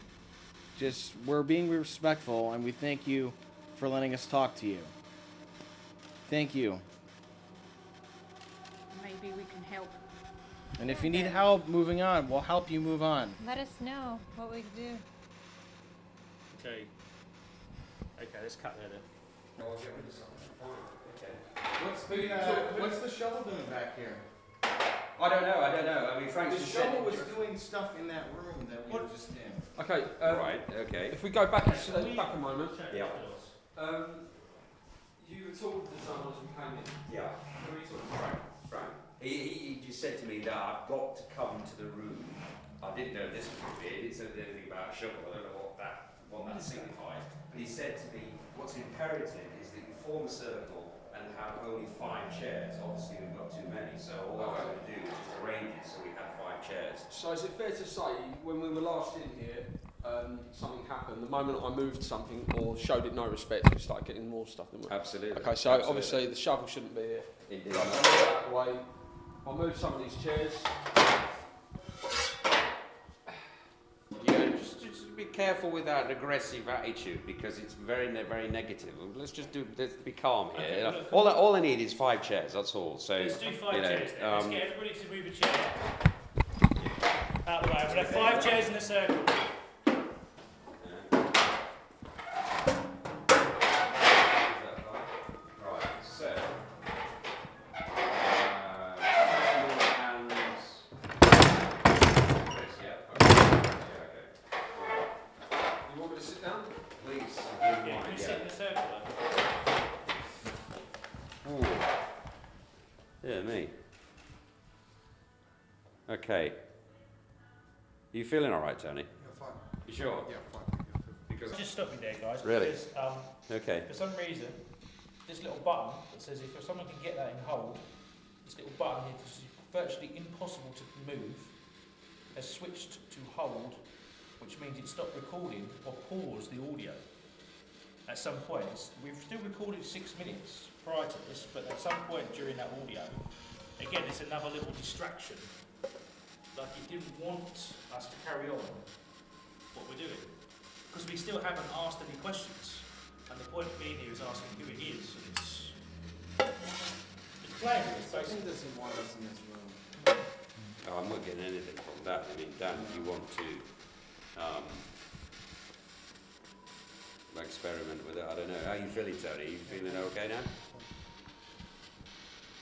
Just, we're being respectful, and we thank you for letting us talk to you. Thank you. Maybe we can help. And if you need help moving on, we'll help you move on. Let us know what we can do. Okay. Okay, let's cut there then. I'll get rid of something. Fine. Okay. What's the shovel doing back here? I don't know. I mean, Frank's The just said. shovel was doing stuff in that room that we were just in. Okay. Right. Okay. If we go back back a moment. Yeah. You were talking to someone as we came in. Yeah. Who are you talking to? Frank. He just said to me that I've got to come to the room. I didn't know this was weird. He didn't say anything about a shovel. I don't know what that signifies. But he said to me, what's imperative is that you form a circle and have only 5 chairs. Obviously, we've got too many, so all I was going to do was just arrange it so we had 5 chairs. So is it fair to say, when we were last in here, something happened? The moment I moved something or showed it no respect, we started getting more stuff than we. Absolutely. Okay, so obviously the shovel shouldn't be here. Indeed. Right, I'll move it out of the way. I'll move some of these chairs. Yeah, just be careful with that aggressive attitude because it's very negative. Let's be calm here. Okay, All I need is 5 chairs. That's all. So Let's do 5 you know, chairs then. Let's get everybody to move a chair out of the way. We'll have 5 chairs in a circle. Okay. Are you feeling all right, Tony? Yeah, fine. You sure? Yeah, fine. Because Just stop me there, guys. Really? Because, okay. for some reason, this little button that says if someone can get that in hold, this little button here, which is virtually impossible to move, has switched to hold, which means it stopped recording or paused the audio. At some point, we've still recorded 6 minutes prior to this, but at some point during that audio, again, it's another little distraction. Like it didn't want us to carry on what we're doing. Because we still haven't asked any questions. And the point of being here is asking who it is. And it's playing with us, So he basically. doesn't want us in this room. Oh, I'm not getting anything from that. I mean, Dan, you want to experiment with it? I don't know. How are you feeling, Tony? Are you feeling okay now?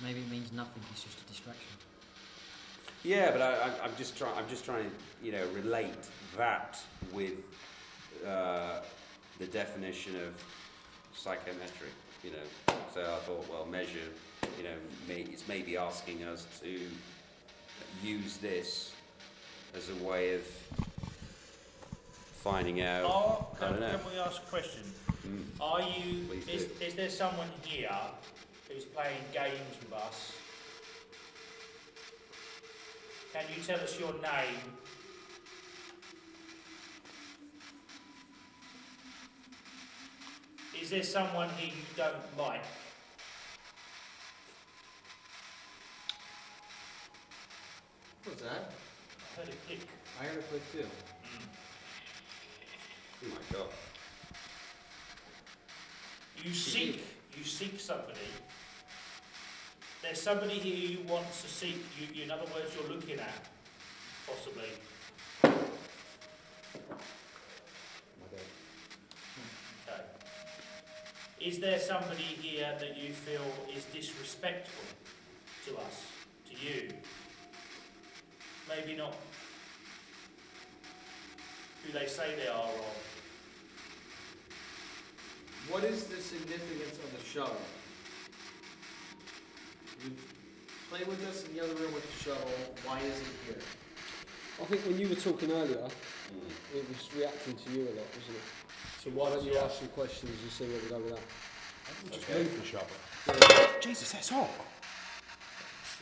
Maybe it means nothing. It's just a distraction. Yeah, but I'm just trying. I'm just trying to, relate that with the definition of psychometric. So I thought, well, measure. It's maybe asking us to use this as a way of finding out. I don't know. Can we ask a question? Mm. Are you? Please do. Is there someone here who's playing games with us? Can you tell us your name? Is there someone here you don't like? What's that? I heard a click. I heard a click too. Oh my God. You seek somebody. There's somebody here you want to seek. You, in other words, you're looking at, possibly. Okay. Is there somebody here that you feel is disrespectful to us, to you? Maybe not who they say they are, or What is the significance of the shovel? You play with us in the other room with the shovel. Why is it here? I think when you were talking earlier, it was reacting to you a lot, wasn't it? So why don't you ask some questions and see where we go with that? We'll just move the shovel. Jesus, that's hot.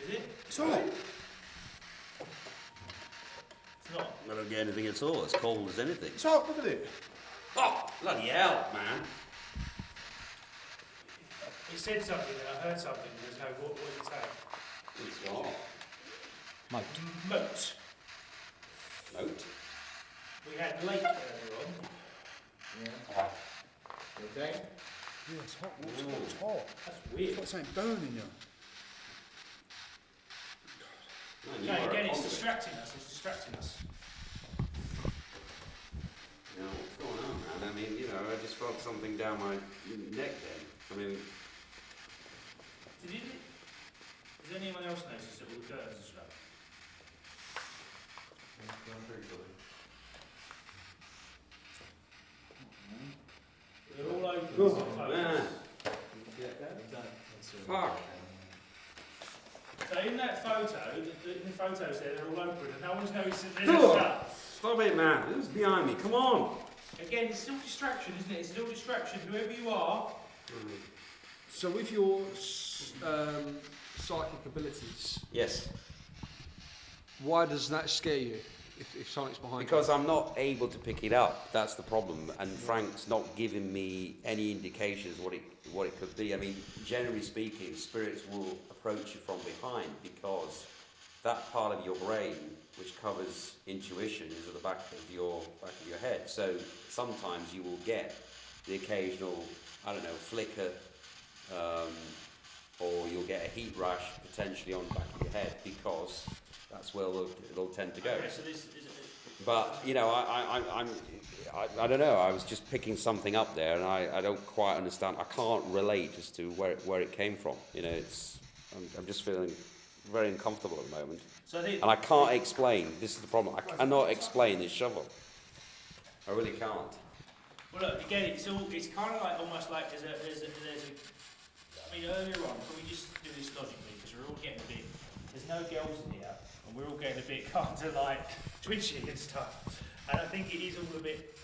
is it? It's hot. It's not. I don't get anything at all. It's cold as anything. It's hot, look at it. Oh, bloody hell, man. He said something and I heard something. There's no, what did it say? It's gone. Moat. Note. We had lake earlier on. Yeah. You okay? Yeah, it's hot. It's hot. That's weird. It's like something burning you. Okay, again, it's distracting us. It's distracting us. You know, what's going on, man? I mean, you know, I just felt something down my neck then. I mean, Does anyone else notice that all the curtains are shut? They're all open. oh, man. Fuck. So in that photo, in the photos there, they're all open, and no one's noticed that they're shut. Stop it, man. Who's behind me? Come on. Again, it's still distraction, isn't it? It's still distraction, whoever you are. So with your psychic abilities, Yes. why does that scare you if something's behind Because I'm not able to pick it up. That's the problem. And Frank's not giving me any indications what it could be. I mean, generally speaking, spirits will approach you from behind because that part of your brain which covers intuition is at the back of your head. So sometimes you will get the occasional, I don't know, flicker, or you'll get a heat rash potentially on the back of your head because that's where it'll tend to go. Okay, so this is But you know, I don't know. I was just picking something up there, and I don't quite understand. I can't relate as to where it came from. You know, I'm just feeling very uncomfortable at the moment, so and I can't explain. This is the problem. I cannot explain this shovel. I really can't. Well, look, again, it's kind of like almost like there's a. I mean, earlier on, can we just do this logically? Because we're all getting a bit. There's no girls in here, and we're all getting a bit kind of like twitchy and stuff. And I think it is all a bit.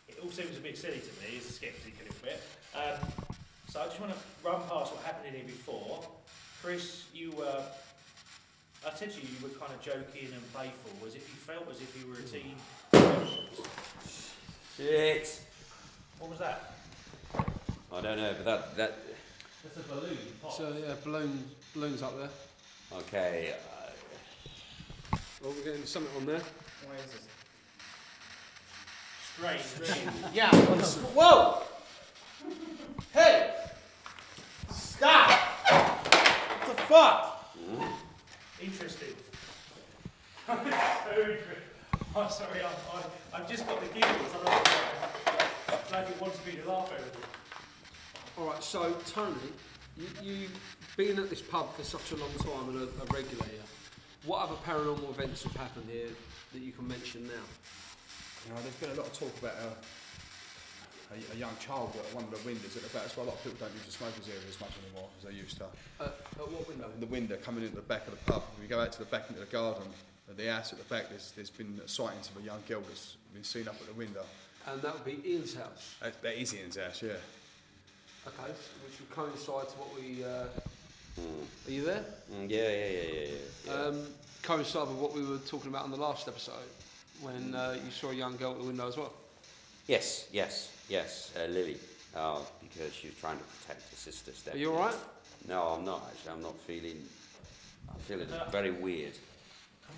It all seems a bit silly to me, as a skeptic a little bit. So I just want to run past what happened in here before. Chris, you were. I said to you, you were kind of joking and playful, as if you felt as if you were a teen. Shit. What was that? I don't know, but that. That's a balloon. Pop. So yeah, balloons up there. Okay. Well, we're getting something on there. Why is this? Strange. Yeah. Whoa! Hey! Stop! What the fuck? Interesting. So interesting. I'm sorry, I've just got the giggles. I love it. Like it wants me to laugh over it. Alright, so Tony, you've been at this pub for such a long time and a regular here. What other paranormal events have happened here that you can mention now? You know, there's been a lot of talk about a young child at one of the windows at the back. That's why a lot of people don't use the smokers area as much anymore as they used to. At what window? The window coming into the back of the pub. If you go out to the back into the garden, at the house at the back, there's been sightings of a young girl that's been seen up at the window. And that would be Ian's house? That is Ian's house, yeah. Okay, which would coincide to what we... Are you there? Yeah. Coincide with what we were talking about on the last episode, when you saw a young girl at the window as well? Yes, Lily. Because she was trying to protect her sister, Stephanie. Are you alright? No, I'm not actually. I'm feeling very weird.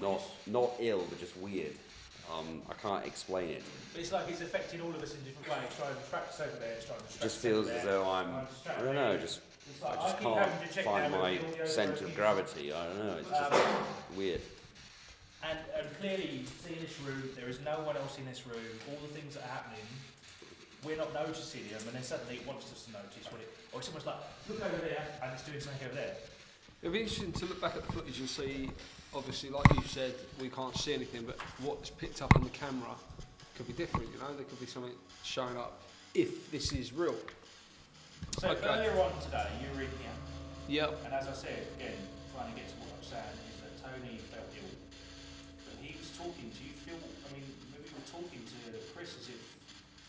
Not ill, but just weird. I can't explain it. But it's like it's affecting all of us in different ways. It's trying to distract us over there. It's trying to It distract just us feels over as there. though I don't know, I just can't find my centre of gravity. I don't know, it's just weird. And clearly, you see in this room, there is no one else in this room. All the things that are happening, we're not noticing them, and then suddenly it wants us to notice what it. Or it's almost like, look over there, and it's doing something over there. It'd be interesting to look back at the footage and see, obviously, like you said, we can't see anything, but what's picked up on the camera could be different, you know? There could be something showing up if this is real. So earlier on today, you were in here. Yep. And as I said, again, trying to get to what I'm saying, is that Tony felt ill. But he was talking, do you feel, I mean, maybe you were talking to Chris as if,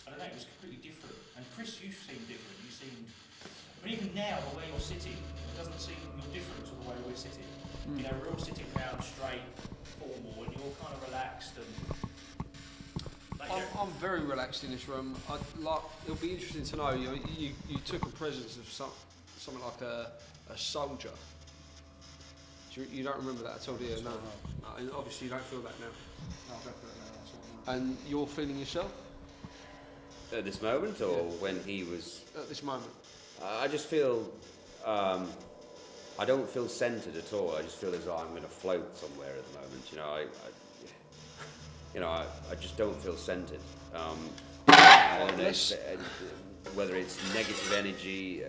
I don't know, it was completely different. And Chris, you seemed different. You seemed, I mean, even now, the way you're sitting, it doesn't seem you're different to the way we're sitting. You know, we're all sitting down straight, formal, and you're kind of relaxed and. I'm very relaxed in this room. It'll be interesting to know. You took a presence of something like a soldier. You don't remember that at all, do you? No. And obviously you don't feel that now. No, I don't feel that now. And you're feeling yourself? At this moment, or when he was? At this moment. I just feel I don't feel centered at all. I just feel as though I'm going to float somewhere at the moment. I just don't feel centered. Whether it's negative energy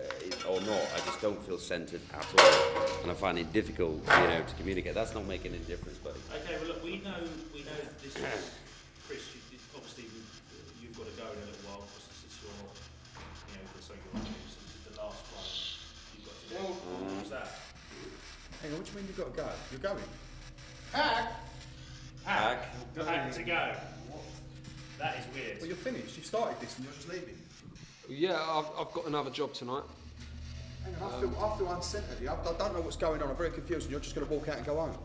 or not, I just don't feel centered at all, and I find it difficult, to communicate. That's not making any difference, but Okay, well look, we know this is, Chris, obviously you've got to go in a little while because this is your, so this is the last one you've got to do. What was that? Hang on, what do you mean you've got to go? You're going? Pack to go. That is weird. Well, you're finished. You started this and you're just leaving. Yeah, I've got another job tonight. Hang on, I feel uncentered here. I don't know what's going on. I'm very confused and you're just going to walk out and go home.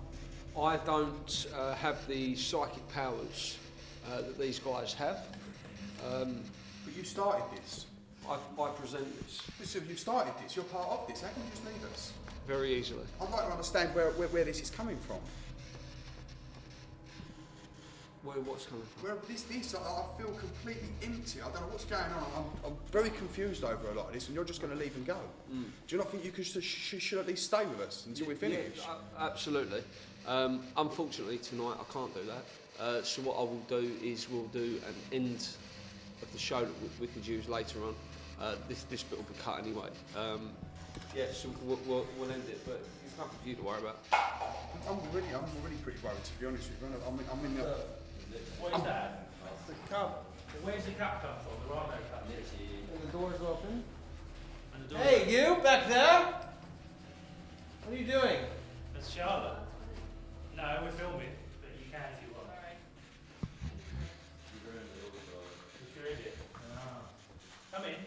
I don't have the psychic powers that these guys have. But you started this. I present this. Listen, you've started this. You're part of this. How can you just leave us? Very easily. I'd like to understand where this is coming from. What's coming from? Where I feel completely empty. I don't know what's going on. I'm very confused over a lot of this, and you're just going to leave and go. Do you not think you should at least stay with us until we finish? Yeah, absolutely. Unfortunately, tonight I can't do that. So what I will do is we'll do an end of the show that we could use later on. This bit will be cut anyway. So we'll end it, but there's nothing for you to worry about. I'm already pretty worried, to be honest with you. I'm in the... What is that? It's the cup. Where's the cup come from? There are no cups. And the door's open. And the door. Hey, you back there? What are you doing? That's Charlotte. No, we're filming, but you can if you want. If you're in it.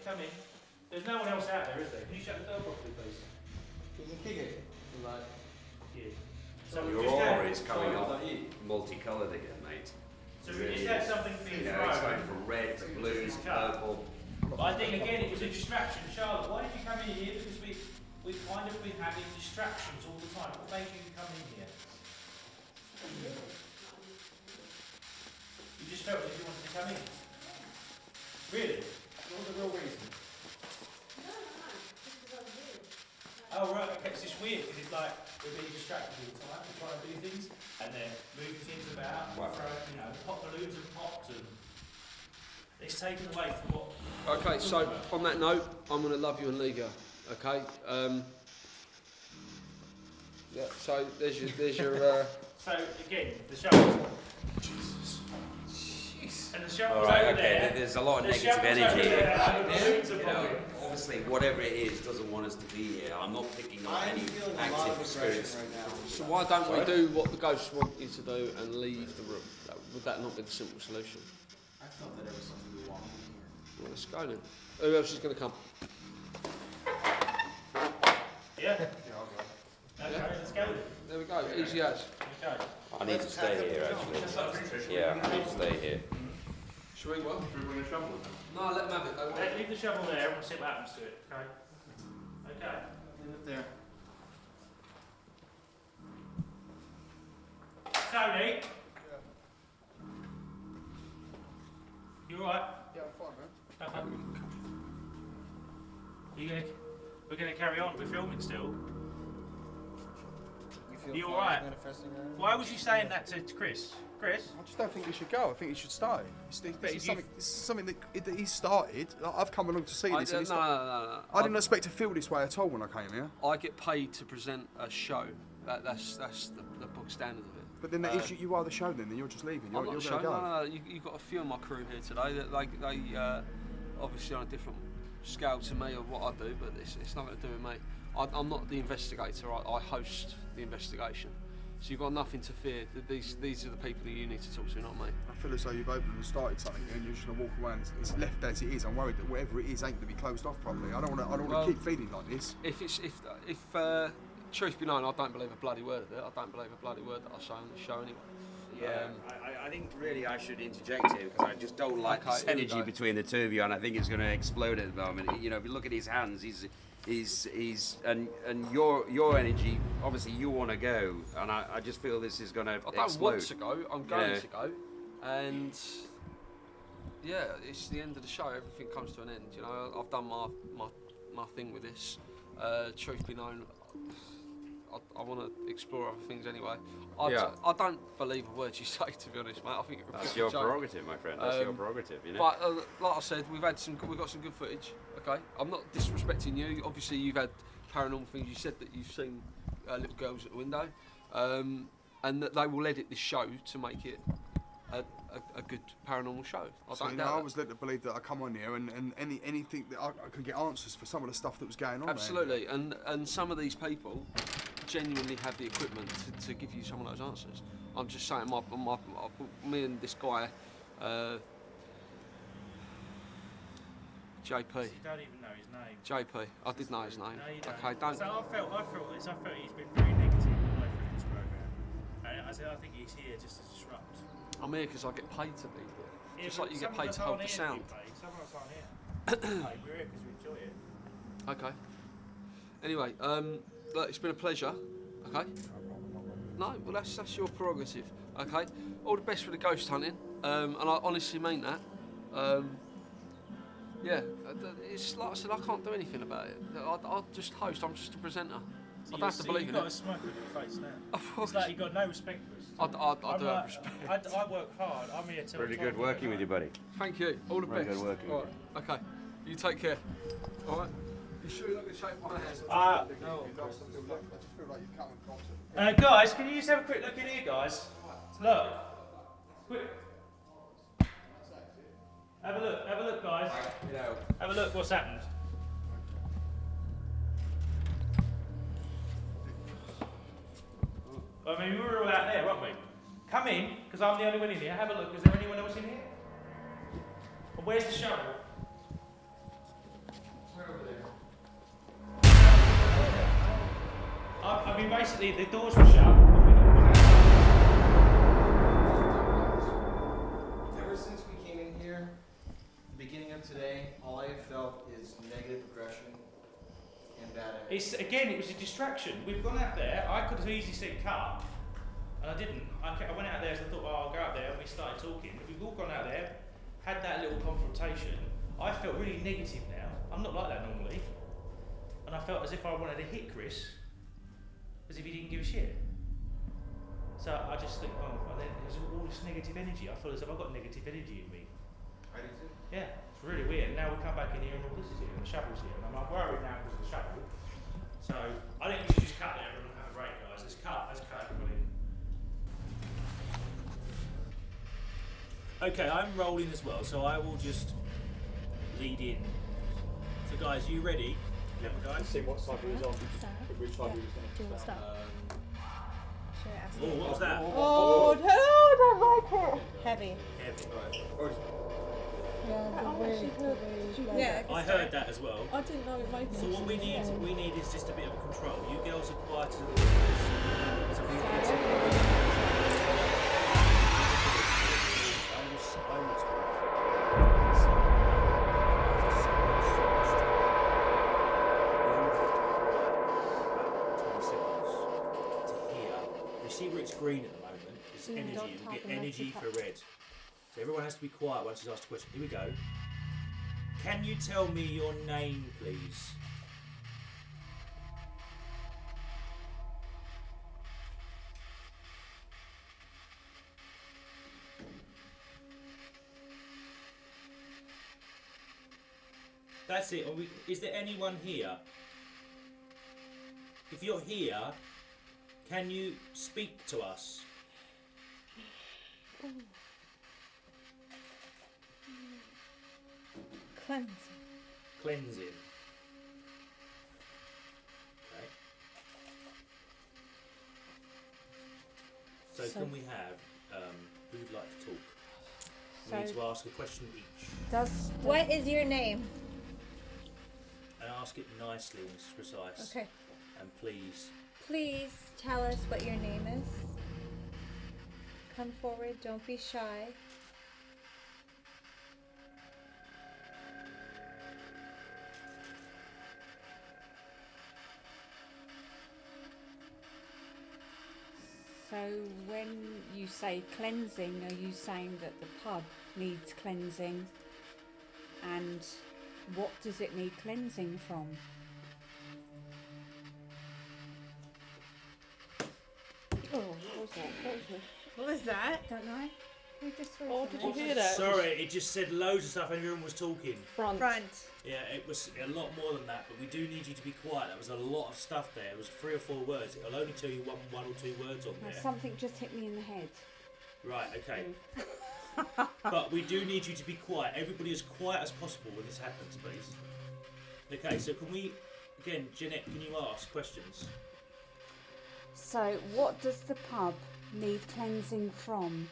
Come in. There's no one else out there, is there? Can you shut the door properly, please? Can you kick it? Like, Yeah. So your aura is coming off multicoloured again, mate. So we just had something being thrown. It's going from red to blue to purple. But I think again it was a distraction. Charlotte, why did you come in here? Because we've kind of been having distractions all the time. What made you come in here? You just felt as if you wanted to come in. Really? What was the real reason? Oh right, okay, it's just weird because it's like we're being distracted all the time, we're trying to do things and then moving things about, pop balloons and pops and it's taken away from what... Okay, so on that note, I'm going to love you and leave you, okay? Yeah, so there's your So again, the shovel. Jesus. And the shovel's over there. There's a lot of negative energy here. Obviously, whatever it is doesn't want us to be here. I'm not picking up any active spirits. right now. So why don't we do what the ghosts want you to do and leave the room? Would that not be the simple solution? I felt that there was something we wanted here. Well, let's go then. Who else is going to come? Yeah. Okay, let's go then. There we go, easy as. Okay. I need to stay here, actually. Yeah, I need to stay here. Should we what? Should we bring a shovel? No, let them have it. Leave the shovel there and we'll see what happens to it, okay? Okay. Leave it there. Tony? You alright? Yeah, I'm fine, man. Okay. We're gonna carry on, we're filming still. You fire alright? manifesting around? Why was you saying that to Chris? Chris? I just don't think you should go. I think you should stay. This But is you- something that he started. I've come along to see this. and it's No. I didn't expect to feel this way at all when I came here. I get paid to present a show. That's the book standard of it. But then that is you are the show. Then you're just leaving. I'm You're not going to showing. go. No. You've got a few of my crew here today that they obviously on a different scale to me of what I do, but it's nothing to do with me. I'm not the investigator. I host the investigation. So you've got nothing to fear. These are the people that you need to talk to, not me. I feel as though you've opened and started something, and you're just going to walk away and it's left as it is. I'm worried that whatever it is ain't going to be closed off properly. I don't want to keep feeling like this. If truth be known, I don't believe a bloody word of it. I don't believe a bloody word that I say on the show anyway. Yeah, I think really I should interject here because I just don't like this here we energy go. between the two of you, and I think it's going to explode at the moment. You know, if you look at his hands, he's and your energy. Obviously, you want to go, and I just feel this is going to explode. I don't want to go. I'm going to go, and yeah, it's the end of the show. Everything comes to an end. You know, I've done my thing with this. Truth be known, I want to explore other things anyway. Yeah. I don't believe a word you say, to be honest, mate. I think you're a That's bit your of a joke. prerogative, my friend. That's your prerogative, you know. But like I said, we've got some good footage. Okay, I'm not disrespecting you. Obviously, you've had paranormal things. You said that you've seen little girls at the window, and that they will edit this show to make it a good paranormal show. I So don't I doubt was led to believe that I come on here and anything that I can get answers for some of the stuff that was going on. absolutely, and some of these people genuinely have the equipment to give you some of those answers. I'm just saying, me and this guy, JP. You don't even know his name. JP, I did know his name. No, you don't. Okay, don't. So I felt he's been very negative all the way through this programme. And I said, I think he's here just to disrupt. I'm here because I get paid to be here. Yeah, Just but like you get some of paid us to hold aren't the here to sound. be paid, some of us aren't here. Like, we're here because we enjoy it. Okay. Anyway, look, it's been a pleasure. Okay. No, well that's your prerogative. Okay. All the best for the ghost hunting. And I honestly mean that. Yeah, it's like I said, I can't do anything about it. I'll just host. I'm just a presenter. I don't have to believe in You've got it. a smoke on your face now. Of course. It's like you've got no respect for us. I I'm do like- have respect. I work hard. I'm here till Pretty 12 good working with you, buddy. Thank you. All the Very best. good working All with right. Okay. You take care. All right. You sure you're not going to shake my hand? No. Guys, can you just have a quick look in here, guys? Look. Quick. Have a look, guys. Have a look what's happened. I mean, we were all out there, weren't we? Come in, because I'm the only one in here. Have a look. Is there anyone else in here? Well, where's the shovel? I mean, basically, the doors were shut. Ever since we came in here, the beginning of today, all I have felt is negative aggression and bad energy. It was a distraction. We've gone out there. I could have easily said cut, and I didn't. I went out there, so I thought, well, I'll go out there, and we started talking. We've all gone out there, had that little confrontation. I felt really negative now. I'm not like that normally, and I felt as if I wanted to hit Chris, as if he didn't give a shit. So I just think, oh, and then there's all this negative energy. I feel as if I've got negative energy in me. I do too. Yeah, it's really weird. Now we come back in here and all this is here, and the shovel's here, and I'm like worried now because of the shovel. So I think we should just cut there and have a break, guys. Let's cut everybody. Okay, I'm rolling as well, so I will just lead in. So guys, you ready? Yeah, guys. See what side he was on. Which side he was going Do you want to start? Oh, what was that? Oh, no, I don't like it. Heavy. Heavy. Yeah, I heard that as well. I didn't know it made So what we need is just a bit of a control. You girls are quiet as so we need to. I will talk. See where it's green at the moment, it's energy, you get energy for red. So everyone has to be quiet once he's asked a question. Here we go. Can you tell me your name, please? That's it. Is there anyone here? If you're here, can you speak to us? Cleansing. Cleansing. Okay. So can we have who'd like to talk? We need to ask a question each. What is your name? And ask it nicely and precise. Okay. And please. Please tell us what your name is. Come forward, don't be shy. So when you say cleansing, are you saying that the pub needs cleansing? And what does it need cleansing from? Oh, what was that? What was that? Don't know. Who just threw Oh, did you something? hear that? Sorry, it just said loads of stuff and everyone was talking. Front. Yeah, it was a lot more than that, but we do need you to be quiet. There was a lot of stuff there. It was 3 or 4 words. I'll only tell you one or two words on there. Something just hit me in the head. Right, okay. But we do need you to be quiet. Everybody as quiet as possible when this happens, please. Okay, so can we, again, Jeanette, can you ask questions? So, what does the pub need cleansing from?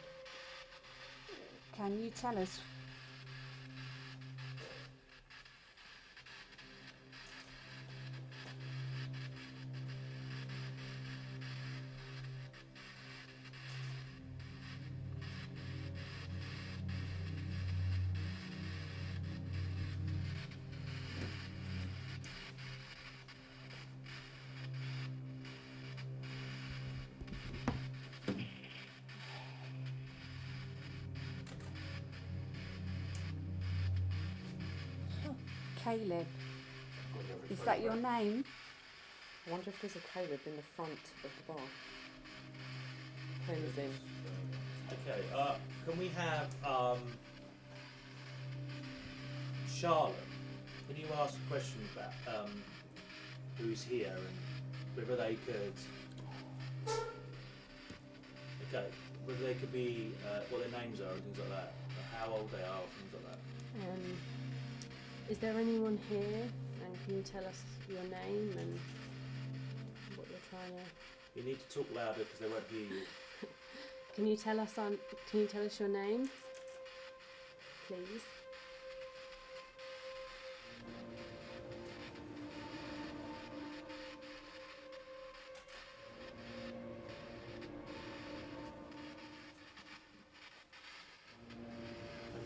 Can you tell us? Caleb. Is that your name? I wonder if there's a Caleb in the front of the bar. Cleansing. Okay, can we have Charlotte? Can you ask a question about who's here and whether they could? Okay, whether they could be what their names are and things like that, or how old they are, things like that. Is there anyone here? And can you tell us your name and what you're trying to? You need to talk louder because they won't hear you. Can you tell us your name, please?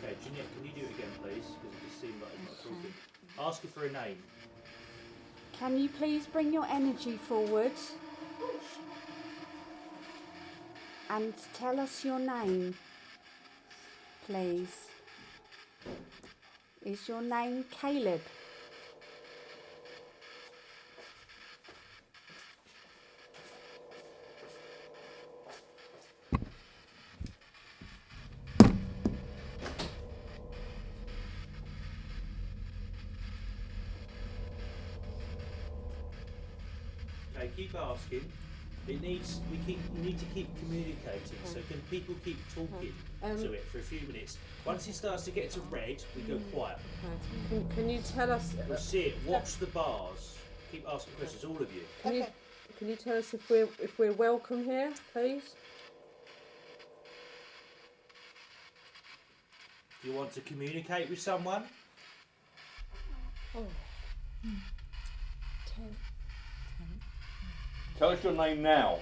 Okay, Jeanette, can you do it again, please? Because it just seemed like I'm not talking. Ask her for a name. Can you please bring your energy forward and tell us your name, please? Is your name Caleb? Okay, keep asking. You need to keep communicating. So can people keep talking to it for a few minutes? Once it starts to get to red, we go quiet. Can you tell us? We'll see it. Watch the bars. Keep asking questions, all of you. Can you tell us if we're welcome here, please? Do you want to communicate with someone? Tell us your name now.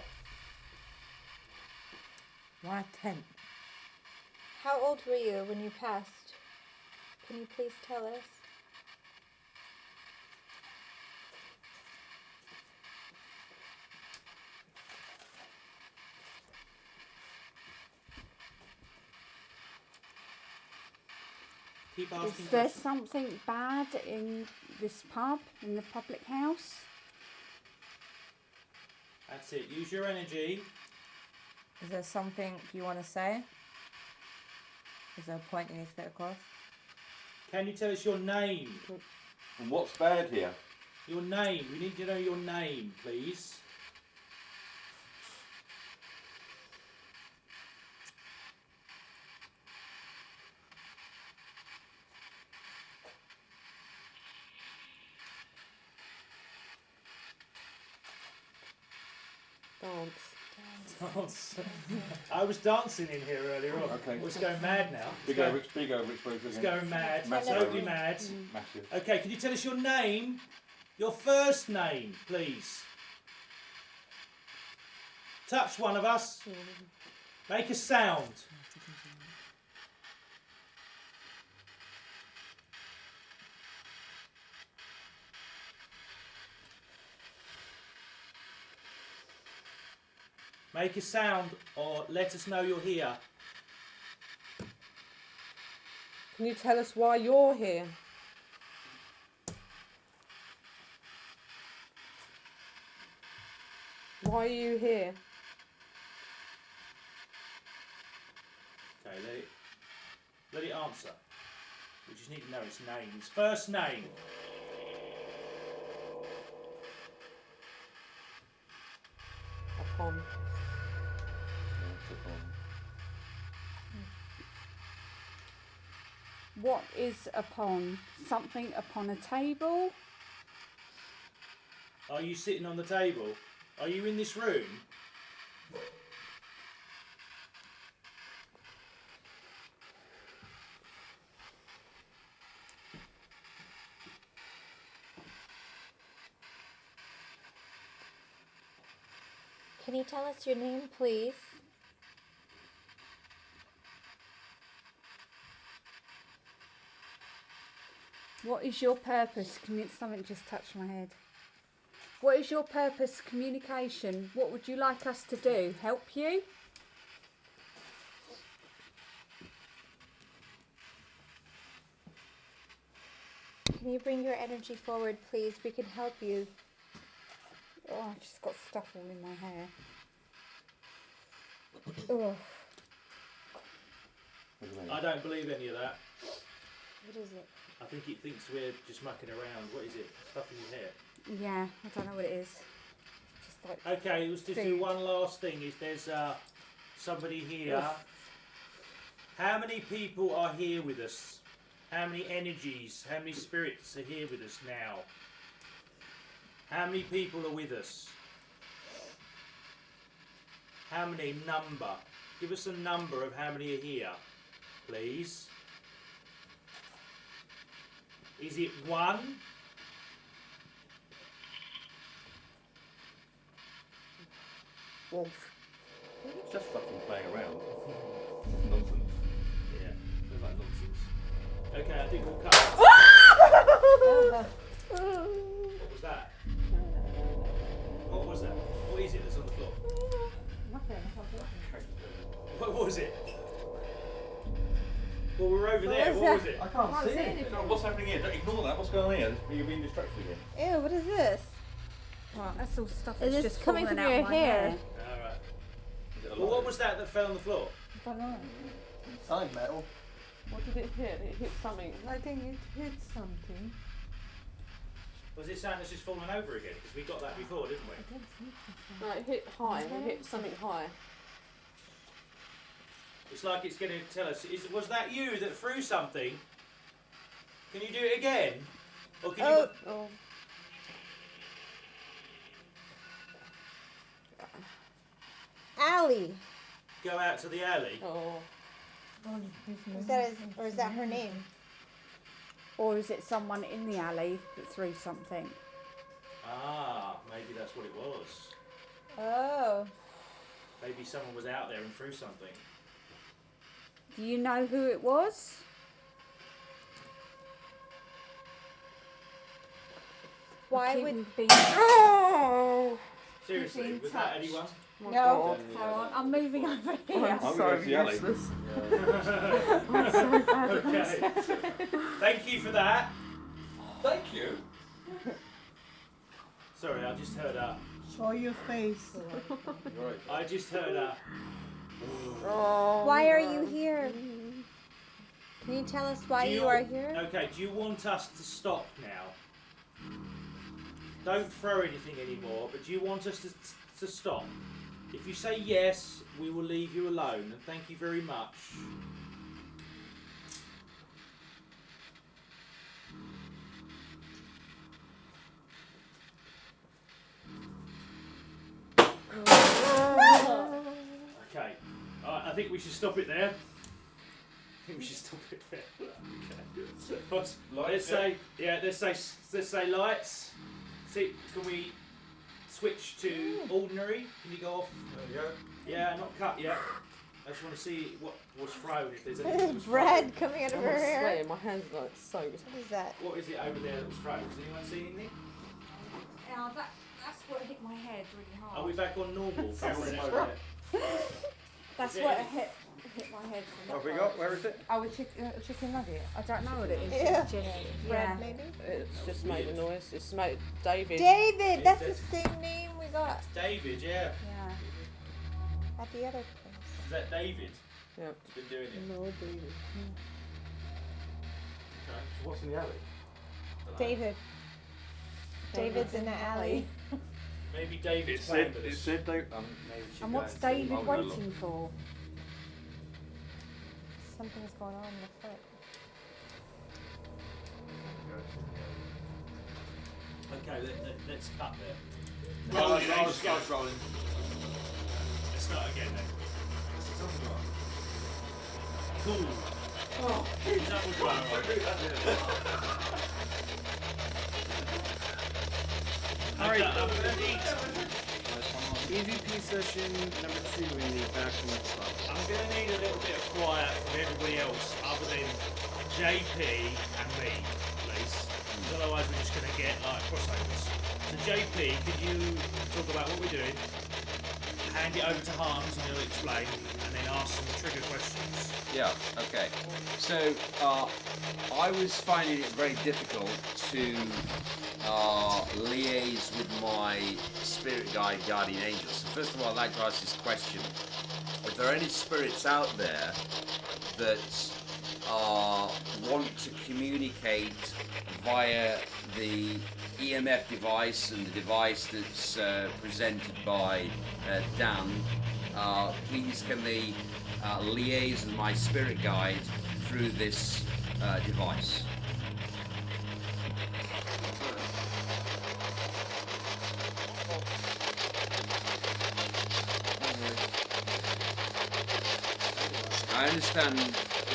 Why 10? How old were you when you passed? Can you please tell us? Keep asking Is there questions. something bad in this pub, in the public house? That's it. Use your energy. Is there something you want to say? Is there a point you need to get across? Can you tell us your name? And what's bad here? Your name. We need to know your name, please. Dance. I was dancing in here earlier on. Okay. It's going mad now. Big over, exposure. It's going mad. Massive. Totally mad. Massive. Okay, can you tell us your name? Your first name, please. Touch one of us. Make a sound. Make a sound or let us know you're here. Can you tell us why you're here? Why are you here? Okay, let it answer. We just need to know its name. Its first name. Upon. What is upon? Something upon a table? Are you sitting on the table? Are you in this room? Can you tell us your name, please? What is your purpose? Something just touched my head. What is your purpose? Communication. What would you like us to do? Help you? Can you bring your energy forward, please? We can help you. Oh, I've just got stuff all in my hair. Ugh. I don't believe any of that. What is it? I think it thinks we're just mucking around. What is it? Stuff in your hair? Yeah, I don't know what it is. Just like Okay, let's just do one last thing. Is there's somebody here? Ugh. How many people are here with us? How many energies? How many spirits are here with us now? How many people are with us? How many number? Give us a number of how many are here, please. Is it 1? Wolf. It's just fucking playing around. Nonsense. Yeah, feels like nonsense. Okay, I think we'll cut. What was that? What was that? What is it that's on the floor? What was it? Well, we're over there. What was it? I can't see it. What's happening here? Don't ignore that. What's going on here? You're being distracted again. Ew, what is this? Well, that's all stuff Is that's this just coming fallen from out your of my hair? Alright. Well, what was that fell on the floor? I don't know. Side metal. What did it hit? It hit something. I think it hit something. Was it something that's just fallen over again? Because we got that before, didn't we? No, it hit high. It hit something high. It's like it's going to tell us. Was that you that threw something? Can you do it again? Or can you? Oh. Allie. Go out to the alley. Oh. Is that her name? Or is it someone in the alley that threw something? Ah, maybe that's what it was. Oh. Maybe someone was out there and threw something. Do you know who it was? Why would? Oh! Seriously, was that anyone? No. Hold on, I'm moving over here. I'm going to go to the alley. I'm so bad at Okay. this. Thank you for that. Thank you. Sorry, I just heard a. Show your face. I just heard a. Oh. Why are you here? Can you tell us why you are here? Okay, do you want us to stop now? Don't throw anything anymore, but do you want us to stop? If you say yes, we will leave you alone, and thank you very much. Okay, I think we should stop it there. I think we should stop it there. Okay. Let's say, let's say lights. See, can we switch to ordinary? Can you go off? There you go. Yeah, not cut yet. I just want to see what was thrown, if there's anything that was Bread thrown. coming out of I'm her hair. sweating. My hands are like soaked. What is that? What is it over there that was thrown? Does anyone see anything? That's what hit my head really hard. Are we back on normal? Over there? That's Is it what any- hit my head. What have we got? Where is it? Oh, a chicken nugget. I don't know what it is. Yeah. It's just, Bread, yeah. maybe? It's just made a noise. It's made David. David, that's the same name we got David, yeah. Yeah. at the other place. Is that David? Yeah. It's been doing it. Lord David. Okay, so what's in the alley? David. David's in the alley. Maybe David's It playing said, with it us. said they. Maybe we should And go what's and see. David I'm gonna waiting for? Something's going on in the front. Okay, let's cut there. Rolling, rolling. Let's start again then. Cool. Oh, Is that what you're Alright, I'm gonna need. EVP session number 2 in the back of the club. I'm gonna need a little bit of quiet from everybody else, other than JP and me, please. 'Cause otherwise, we're just gonna get like crossovers. So JP, could you talk about what we're doing? Hand it over to Hans and he'll explain, and then ask some trigger questions. Yeah, okay. So, I was finding it very difficult to liaise with my spirit guide, guardian angels. So first of all, I'd like to ask this question. If there are any spirits out there that want to communicate via the EMF device and the device that's presented by Dan, please can they liaise with my spirit guide through this device? I understand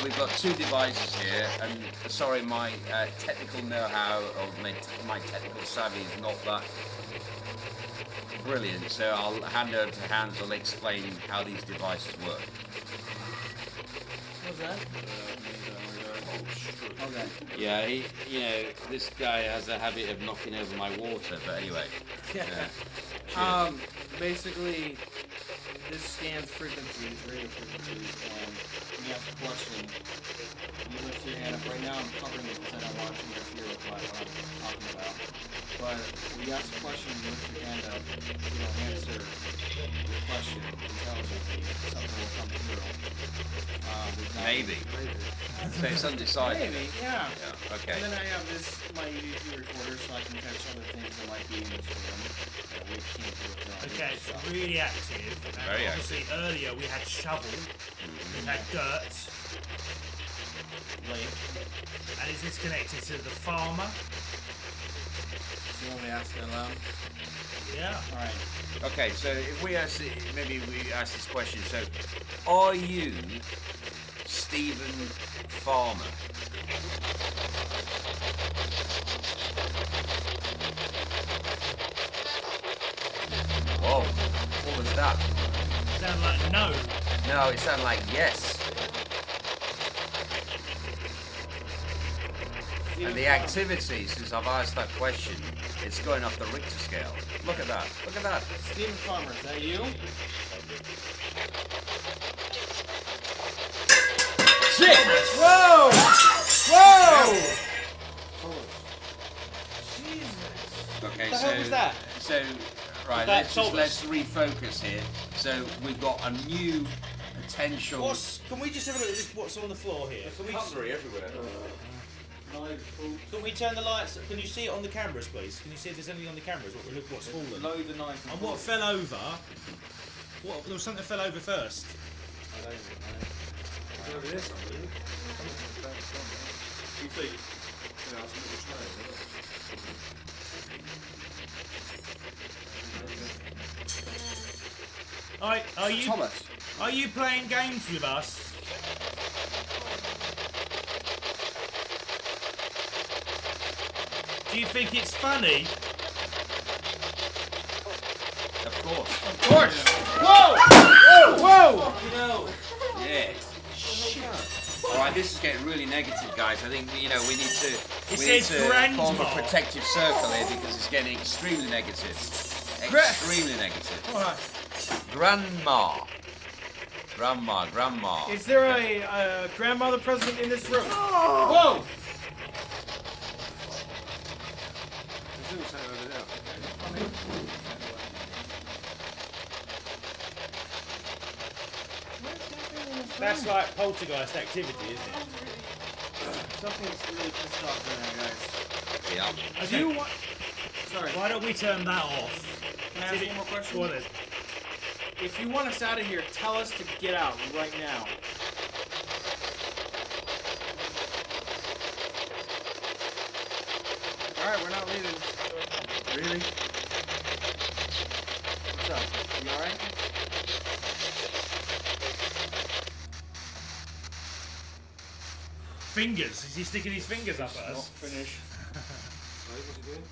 we've got two devices here, and sorry, my technical know-how or my technical savvy is not that brilliant, so I'll hand over to Hans who'll explain how these devices work. What's that? Okay. Yeah, this guy has a habit of knocking over my water, but anyway. Yeah. Basically, this scans frequencies, radio frequencies, and when you have a question, you lift your hand up. Right now I'm covering it because I don't want to interfere with what I'm talking about. But when you ask a question, you lift your hand up, you'll answer the question intelligently, something will come through. Maybe. So it's undecided. Maybe, yeah. Okay. And then I have my EVP recorder so I can catch other things that might be in this room that we can't do with our Okay, it's really active. And Very obviously earlier we had shovel, we had dirt, lake. and is this connected to the farmer? So you want me to ask it aloud? Yeah. Alright. Okay, so if we ask maybe we ask this question. So, are you Stephen Farmer? Whoa, what was that? Sound like no. No, it sounded like yes. And the activity, since I've asked that question, it's going off the Richter scale. Look at that. Look at that. Stephen Farmer, is that you? Shit! Whoa! Whoa! Okay, What the hell was that? So, right, That let's refocus here. So we've got a new potential. Can we just have a look at this, what's on the floor here? Can we Cutlery everywhere. Can we turn the lights? Can you see it on the cameras, please? Can you see if there's anything on the cameras? What's fallen? Loads of knives. And what fell over? What? There was something that fell over first. I don't know. Over there somewhere. You think? Yeah, it's a little trail. Are you? Thomas. Are you playing games with us? Do you think it's funny? Of course. Of course. Whoa! Whoa! Whoa! Yeah. All right, this is getting really negative, guys. I think we need to says form a grandma. protective circle here because it's getting extremely negative. Extremely negative. Grandma. Grandma. Is there a grandmother present in this room? Whoa! There's also over there. That's like poltergeist activity, isn't it? Something's really pissed off in there, guys. Yeah. Okay. You want? Sorry. Why don't we turn that off? Can I ask one more question? Go on then. If you want us out of here, tell us to get out right now. Alright, we're not leaving. Really? What's up? You alright? Fingers. Is he sticking his fingers up at us? Not finished. What's he doing?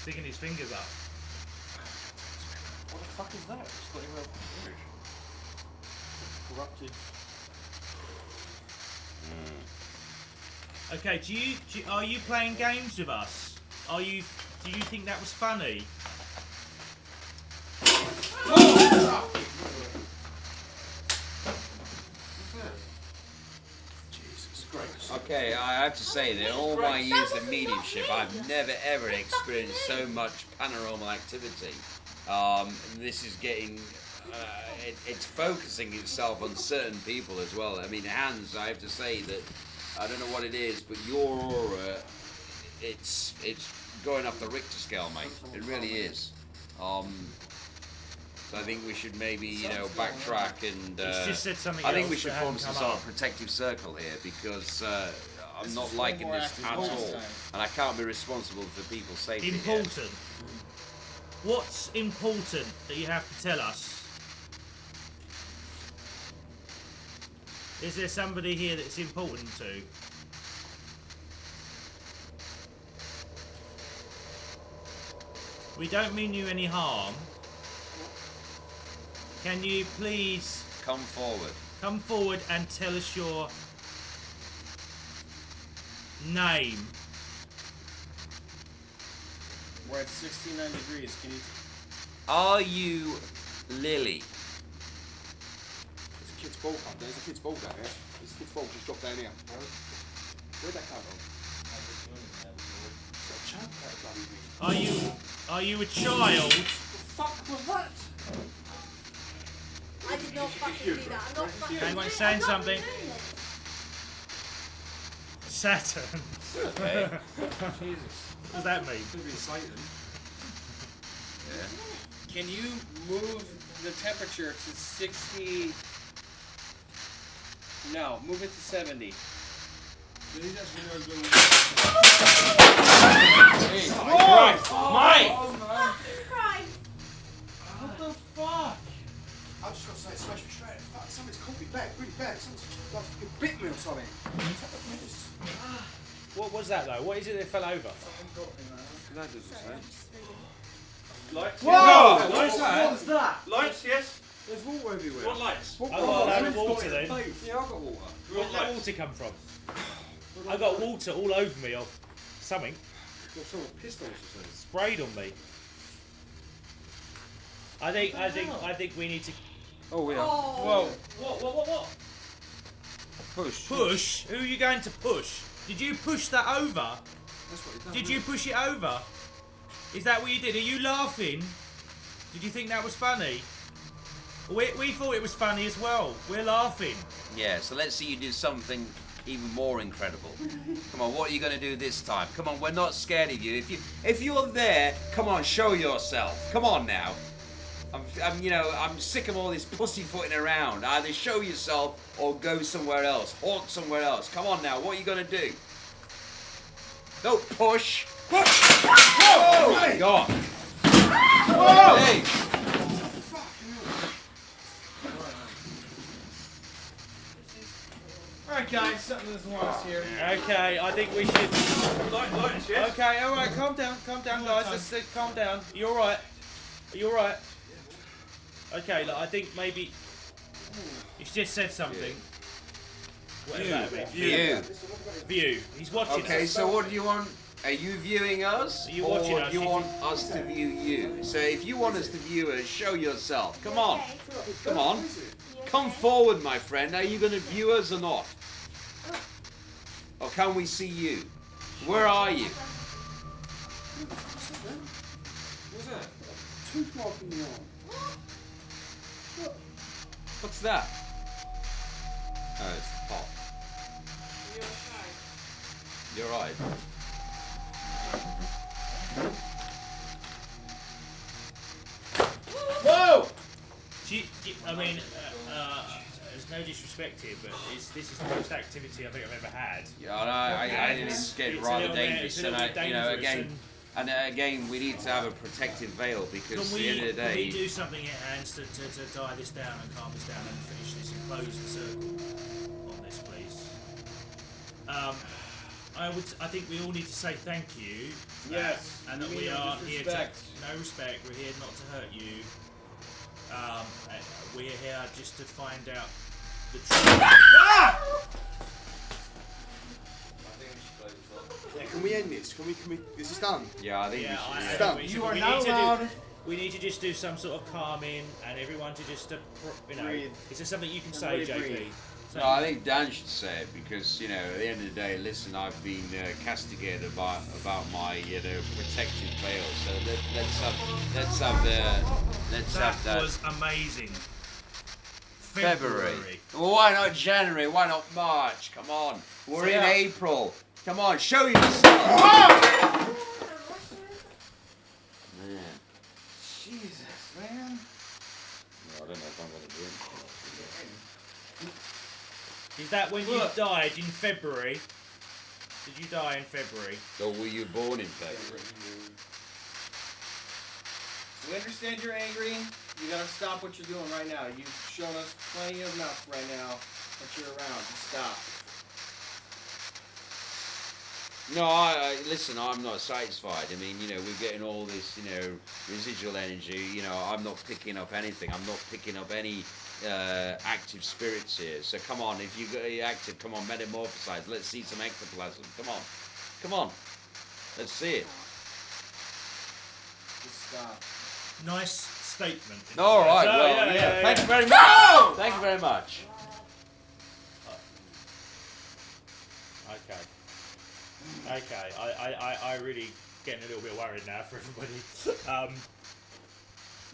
Sticking his fingers up. What the fuck is that? It's got a corrupted. Okay, are you playing games with us? Do you think that was funny? Jesus Christ. Okay, I have to say that in all my years of mediumship, I've never ever experienced so much paranormal activity. This is getting, it's focusing itself on certain people as well. I mean, Hans, I have to say that, I don't know what it is, but your aura, it's going off the Richter scale, mate. It really is. So I think we should maybe, backtrack and. He's just said something I think else we should that form hadn't some come sort up. of protective circle here because I'm This not is liking more this active at last all, time. and I can't be responsible for people's safety. here. Important. What's important that you have to tell us? Is there somebody here that's important to? We don't mean you any harm. Can you please Come forward. come forward and tell us your name? We're at 69 degrees. Can you? Are you Lily? There's a kid's ball up there. There's a kid's ball down here. There's a kid's ball just dropped down here. Where'd that come from? It's got a chunk out of bloody thing. Are you a child? What the fuck was that? I did not fucking do that. I'm not fucking Anyone doing it. saying I'm not something? doing it. Saturn. Okay. Jesus. What does that mean? Could be Satan. Can you move the temperature to 60? No, move it to 70. Jesus Christ! Mike! Christ. What the fuck? I just got to say, smash me straight. Fuck, something's caught me back really bad. Something's like fucking bit me or something. What was that though? What is it that fell over? That doesn't say. Lights? Whoa! Yes. Lights, What was that? Lights, yes. There's water everywhere. What lights? I got a load of water then. Yeah, I've got water. Where did that water come from? I got water all over me or something. Got someone pissed on us or something. Sprayed on me. I think we need to. Oh, we are. Whoa! What? Push. Push? Who are you going to push? Did you push that over? That's what he done. Did you push it over? Is that what you did? Are you laughing? Did you think that was funny? We thought it was funny as well. We're laughing. Yeah, so let's see you do something even more incredible. Come on, what are you going to do this time? Come on, we're not scared of you. If you're there, come on, show yourself. Come on now. I'm sick of all this pussyfooting around. Either show yourself or go somewhere else. Haunt somewhere else. Come on now, what are you going to do? Don't push. Oh my God. Whoa! Hey. Alright guys, something doesn't want us here. Okay, I think we should. Lights, yes. Okay, all right, calm down, guys. Let's calm down. You all right? Are you all right? Okay, look, I think maybe he's just said something. Whatever that means. View. He's watching. Okay, us. so what do you want? Are you viewing us? Are you watching or us? do you want us to view you? So if you want us to view us, show yourself. Come on. Come on. Come forward, my friend. Are you going to view us or not? Or can we see you? Where are you? What's that? Tooth mark in the arm. What's that? Oh, it's the pot. You're right. Whoa! I mean, there's no disrespect here, but this is the most activity I think I've ever had. Yeah, I think it's getting rather dangerous, and again, we need to have a protective veil because at the end of the Can we day. do something in hands to die this down and calm this down and finish this and close the circle on this, please? I think we all need to say thank you. Yes. And that we aren't here to no respect. We're here not to hurt you. We're here just to find out the truth. Yeah, can we end this? Can we? This is done. Yeah, I think it's done. You are now allowed. We need to just do some sort of calming, and everyone to just, Breathe. is there something you can say, JP? Breathe. No, I think Dan should say it because at the end of the day, listen, I've been castigated about my protective veil. So let's have that. That was amazing. February. Well, why not January? Why not March? Come on, we're in April. Come on, show yourself. Man. Jesus, man. I don't know if I'm gonna do it. Is that when you died in February? Did you die in February? Or were you born in February? We understand you're angry. You gotta stop what you're doing right now. You've shown us plenty enough right now that you're around. Just stop. No, listen, I'm not satisfied. I mean, we're getting all this, residual energy. I'm not picking up anything. I'm not picking up any active spirits here. So come on, if you're active, come on, metamorphosize. Let's see some ectoplasm. Come on. Let's see it. Just stop. Nice statement. All right, So, well, yeah. Thank you very much. Thank you very much. Okay, I really getting a little bit worried now for everybody.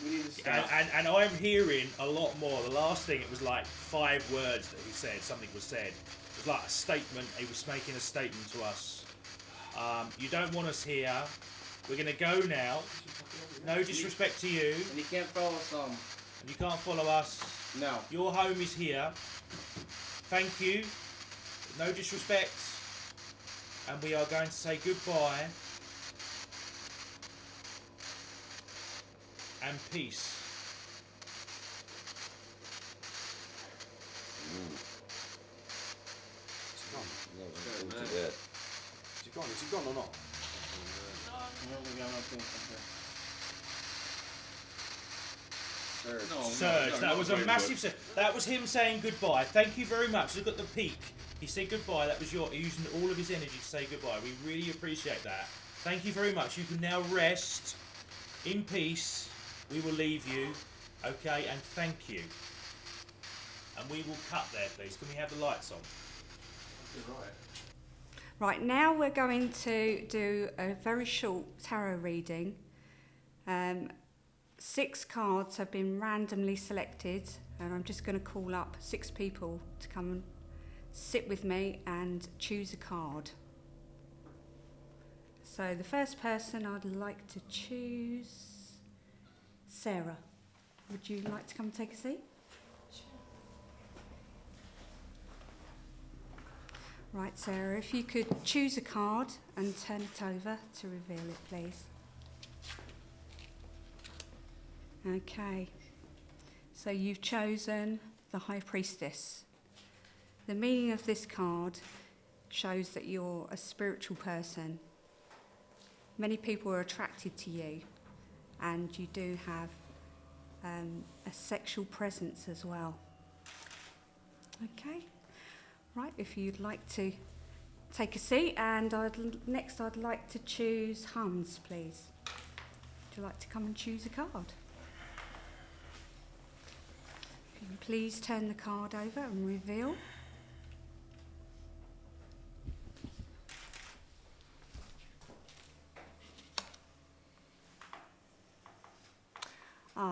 We need to stop. And I'm hearing a lot more. The last thing, it was like 5 words that he said. Something was said. It was like a statement. He was making a statement to us. You don't want us here. We're going to go now. No disrespect to you. And you can't follow us home. And you can't follow us. No. Your home is here. Thank you. No disrespect. And we are going to say goodbye. And peace. Is he gone or not? No, we got nothing from here. Surge. That was a massive surge. That was him saying goodbye. Thank you very much. Look at the peak. He said goodbye. That was using all of his energy to say goodbye. We really appreciate that. Thank you very much. You can now rest in peace. We will leave you. Okay, and thank you. And we will cut there, please. Can we have the lights on? Right, now we're going to do a very short tarot reading. 6 cards have been randomly selected, and I'm just going to call up 6 people to come and sit with me and choose a card. So the first person I'd like to choose, Sarah. Would you like to come and take a seat? Right, Sarah, if you could choose a card and turn it over to reveal it, please. Okay, so you've chosen the High Priestess. The meaning of this card shows that you're a spiritual person. Many people are attracted to you, and you do have a sexual presence as well. Okay. Right, if you'd like to take a seat, and next I'd like to choose Hans, please. Would you like to come and choose a card? Can you please turn the card over and reveal?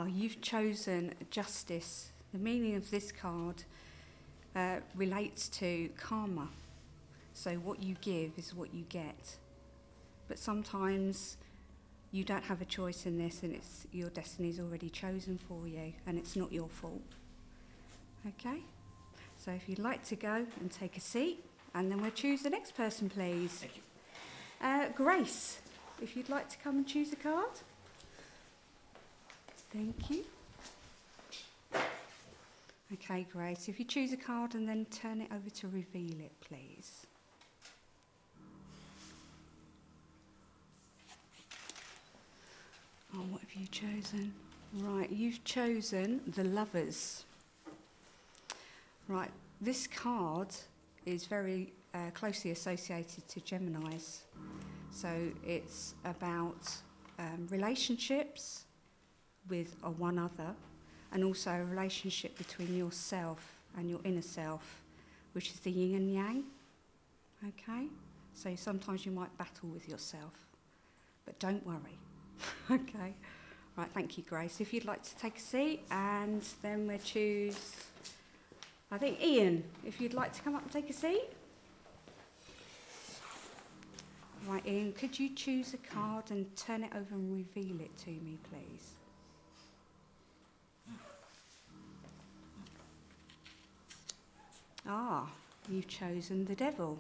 You've chosen Justice. The meaning of this card relates to karma. So what you give is what you get. But sometimes you don't have a choice in this, and it's your destiny's already chosen for you, and it's not your fault. Okay? So if you'd like to go and take a seat, and then we'll choose the next person, please. Thank you. Grace, if you'd like to come and choose a card. Thank you. Okay, Grace, if you choose a card and then turn it over to reveal it, please. Oh, what have you chosen? Right, you've chosen the Lovers. Right, this card is very closely associated to Geminis. So it's about relationships with one other, and also a relationship between yourself and your inner self, which is the yin and yang. Okay? So sometimes you might battle with yourself, but don't worry. Okay? Right, thank you, Grace. If you'd like to take a seat, and then we'll choose, I think, Ian, if you'd like to come up and take a seat. Right, Ian, could you choose a card and turn it over and reveal it to me, please? Ah, you've chosen the Devil.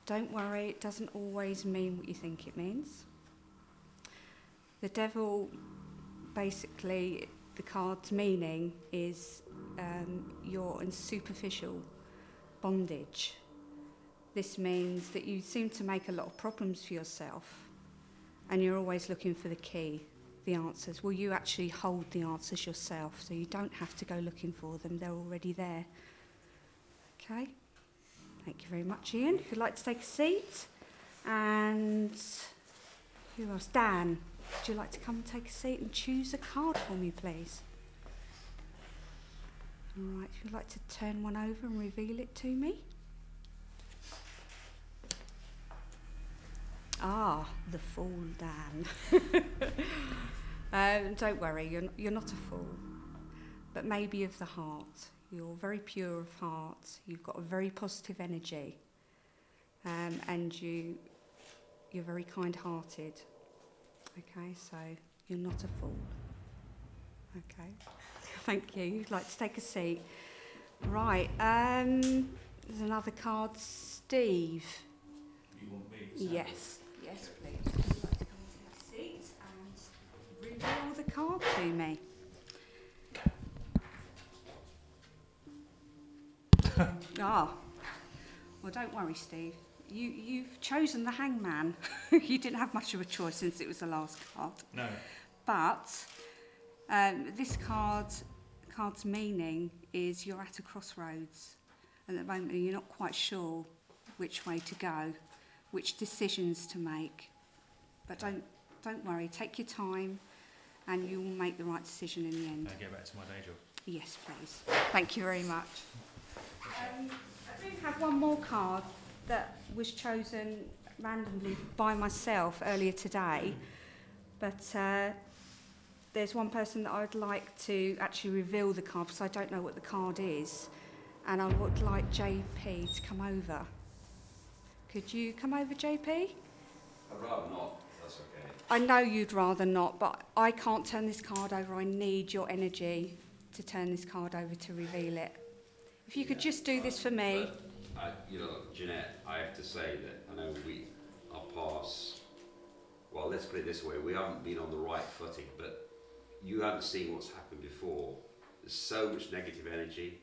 Don't worry, it doesn't always mean what you think it means. The Devil, basically, the card's meaning is you're in superficial bondage. This means that you seem to make a lot of problems for yourself, and you're always looking for the key, the answers. Well, you actually hold the answers yourself, so you don't have to go looking for them, they're already there. Okay, thank you very much, Ian. If you'd like to take a seat. And who else? Dan, would you like to come and take a seat and choose a card for me, please? All right, if you'd like to turn one over and reveal it to me. Ah, the Fool, Dan. Don't worry, you're not a fool, but maybe of the heart. You're very pure of heart, you've got a very positive energy, and you're very kind-hearted. Okay, so you're not a fool. Okay, thank you. You'd like to take a seat. Right, there's another card, Steve. You want me? Yes, yes, please. Would you like to come and take a seat and reveal the card to me? Ah, well, don't worry, Steve. You've chosen the Hangman. You didn't have much of a choice since it was the last card. No. But this card's meaning is you're at a crossroads, and at the moment you're not quite sure which way to go, which decisions to make. But don't worry. Take your time, and you will make the right decision in the end. Get back to my day job. Yes, please. Thank you very much. I do have one more card that was chosen randomly by myself earlier today, but there's one person that I'd like to actually reveal the card, because I don't know what the card is, and I would like JP to come over. Could you come over, JP? I'd rather not, if that's okay. I know you'd rather not, but I can't turn this card over. I need your energy to turn this card over to reveal it. If you could just do this for me. But, Jeanette, I have to say that I know our paths, well, let's put it this way, we haven't been on the right footing, but you haven't seen what's happened before. There's so much negative energy.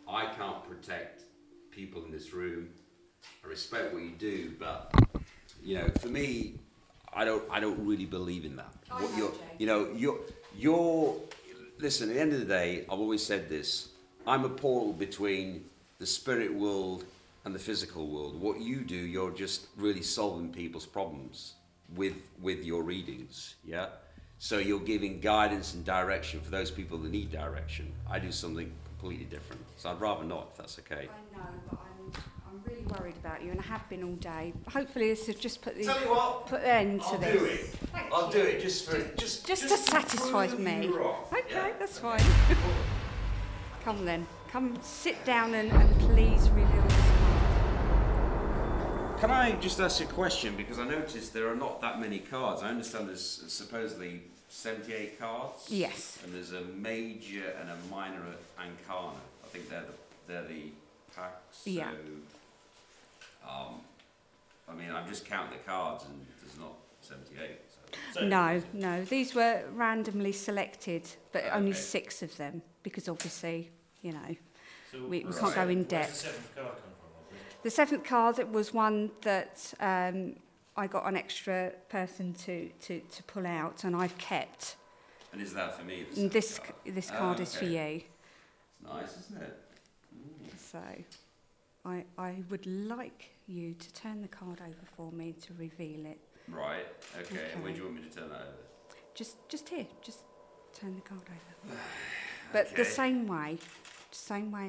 I can't protect people in this room. I respect what you do, but, for me, I don't really believe in that. Listen, at the end of the day, I've always said this, I'm a portal between the spirit world and the physical world. What you do, you're just really solving people's problems with your readings, yeah? So you're giving guidance and direction for those people that need direction. I do something completely different. So I'd rather not, if that's okay. I know, but I'm really worried about you, and I have been all day. Hopefully this has just put the end to this. I'll do it. I'll do it just to satisfy me. Okay, that's fine. Come then. come sit down and please reveal this card. Can I just ask you a question? Because I noticed there are not that many cards. I understand there's supposedly 78 cards. Yes. And there's a major and a minor arcana. I think they're the packs. Yeah. So, I mean, I'm just counting the cards, and there's not 78. So. No. These were randomly selected, but only 6 of them, because obviously, you know, So we can't go in depth. Where's the 7th card come from? The 7th card, it was one that I got an extra person to pull out, and I've kept. And is that for me? And this card is for you. It's nice, isn't it? So, I would like you to turn the card over for me to reveal it. Right. Okay. And where do you want me to turn that over? Just here. Just turn the card over. But the same way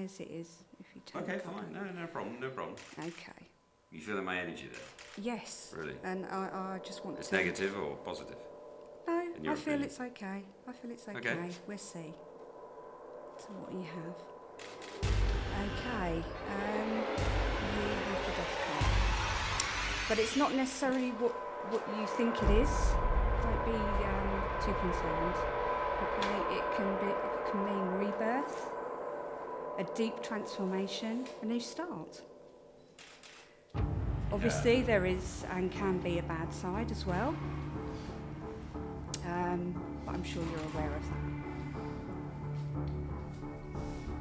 as it is. If you turn Okay, the card fine. over. No problem. Okay. You feeling my energy there? Yes. Really? And I just want It's to. negative or positive? No, in your I feel opinion? it's okay. Okay. We'll see. So what you have. Okay. You have the death card. But it's not necessarily what you think it is. Don't be too concerned. Okay. It can mean rebirth, a deep transformation, a new start. Obviously, there is and can be a bad side as well. But I'm sure you're aware of that.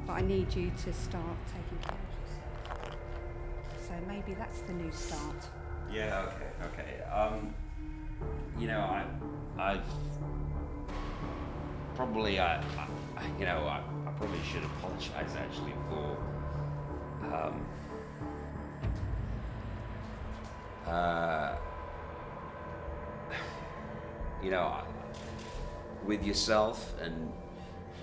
But I need you to start taking care of yourself. So maybe that's the new start. Yeah. Okay. You know, I've probably I probably should apologise actually for you know, with yourself and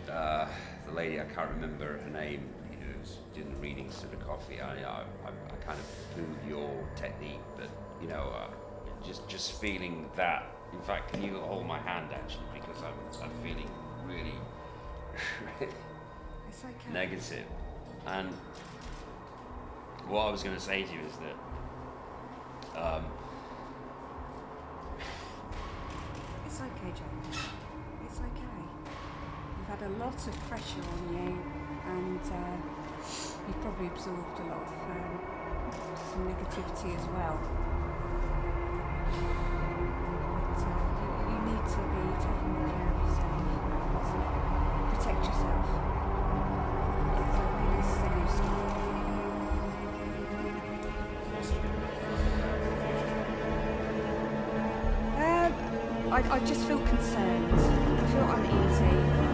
the lady, I can't remember her name, you know, who's doing the readings to the coffee. I kind of pooed your technique, but you know, just feeling that. In fact, can you hold my hand actually, because I'm feeling really It's okay. negative. And what I was going to say to you is that It's okay, John. It's okay. You've had a lot of pressure on you, and you've probably absorbed a lot of some negativity as well. But you need to be taking more care of yourself and protect yourself. So maybe this is a new start. I just feel concerned. I feel uneasy.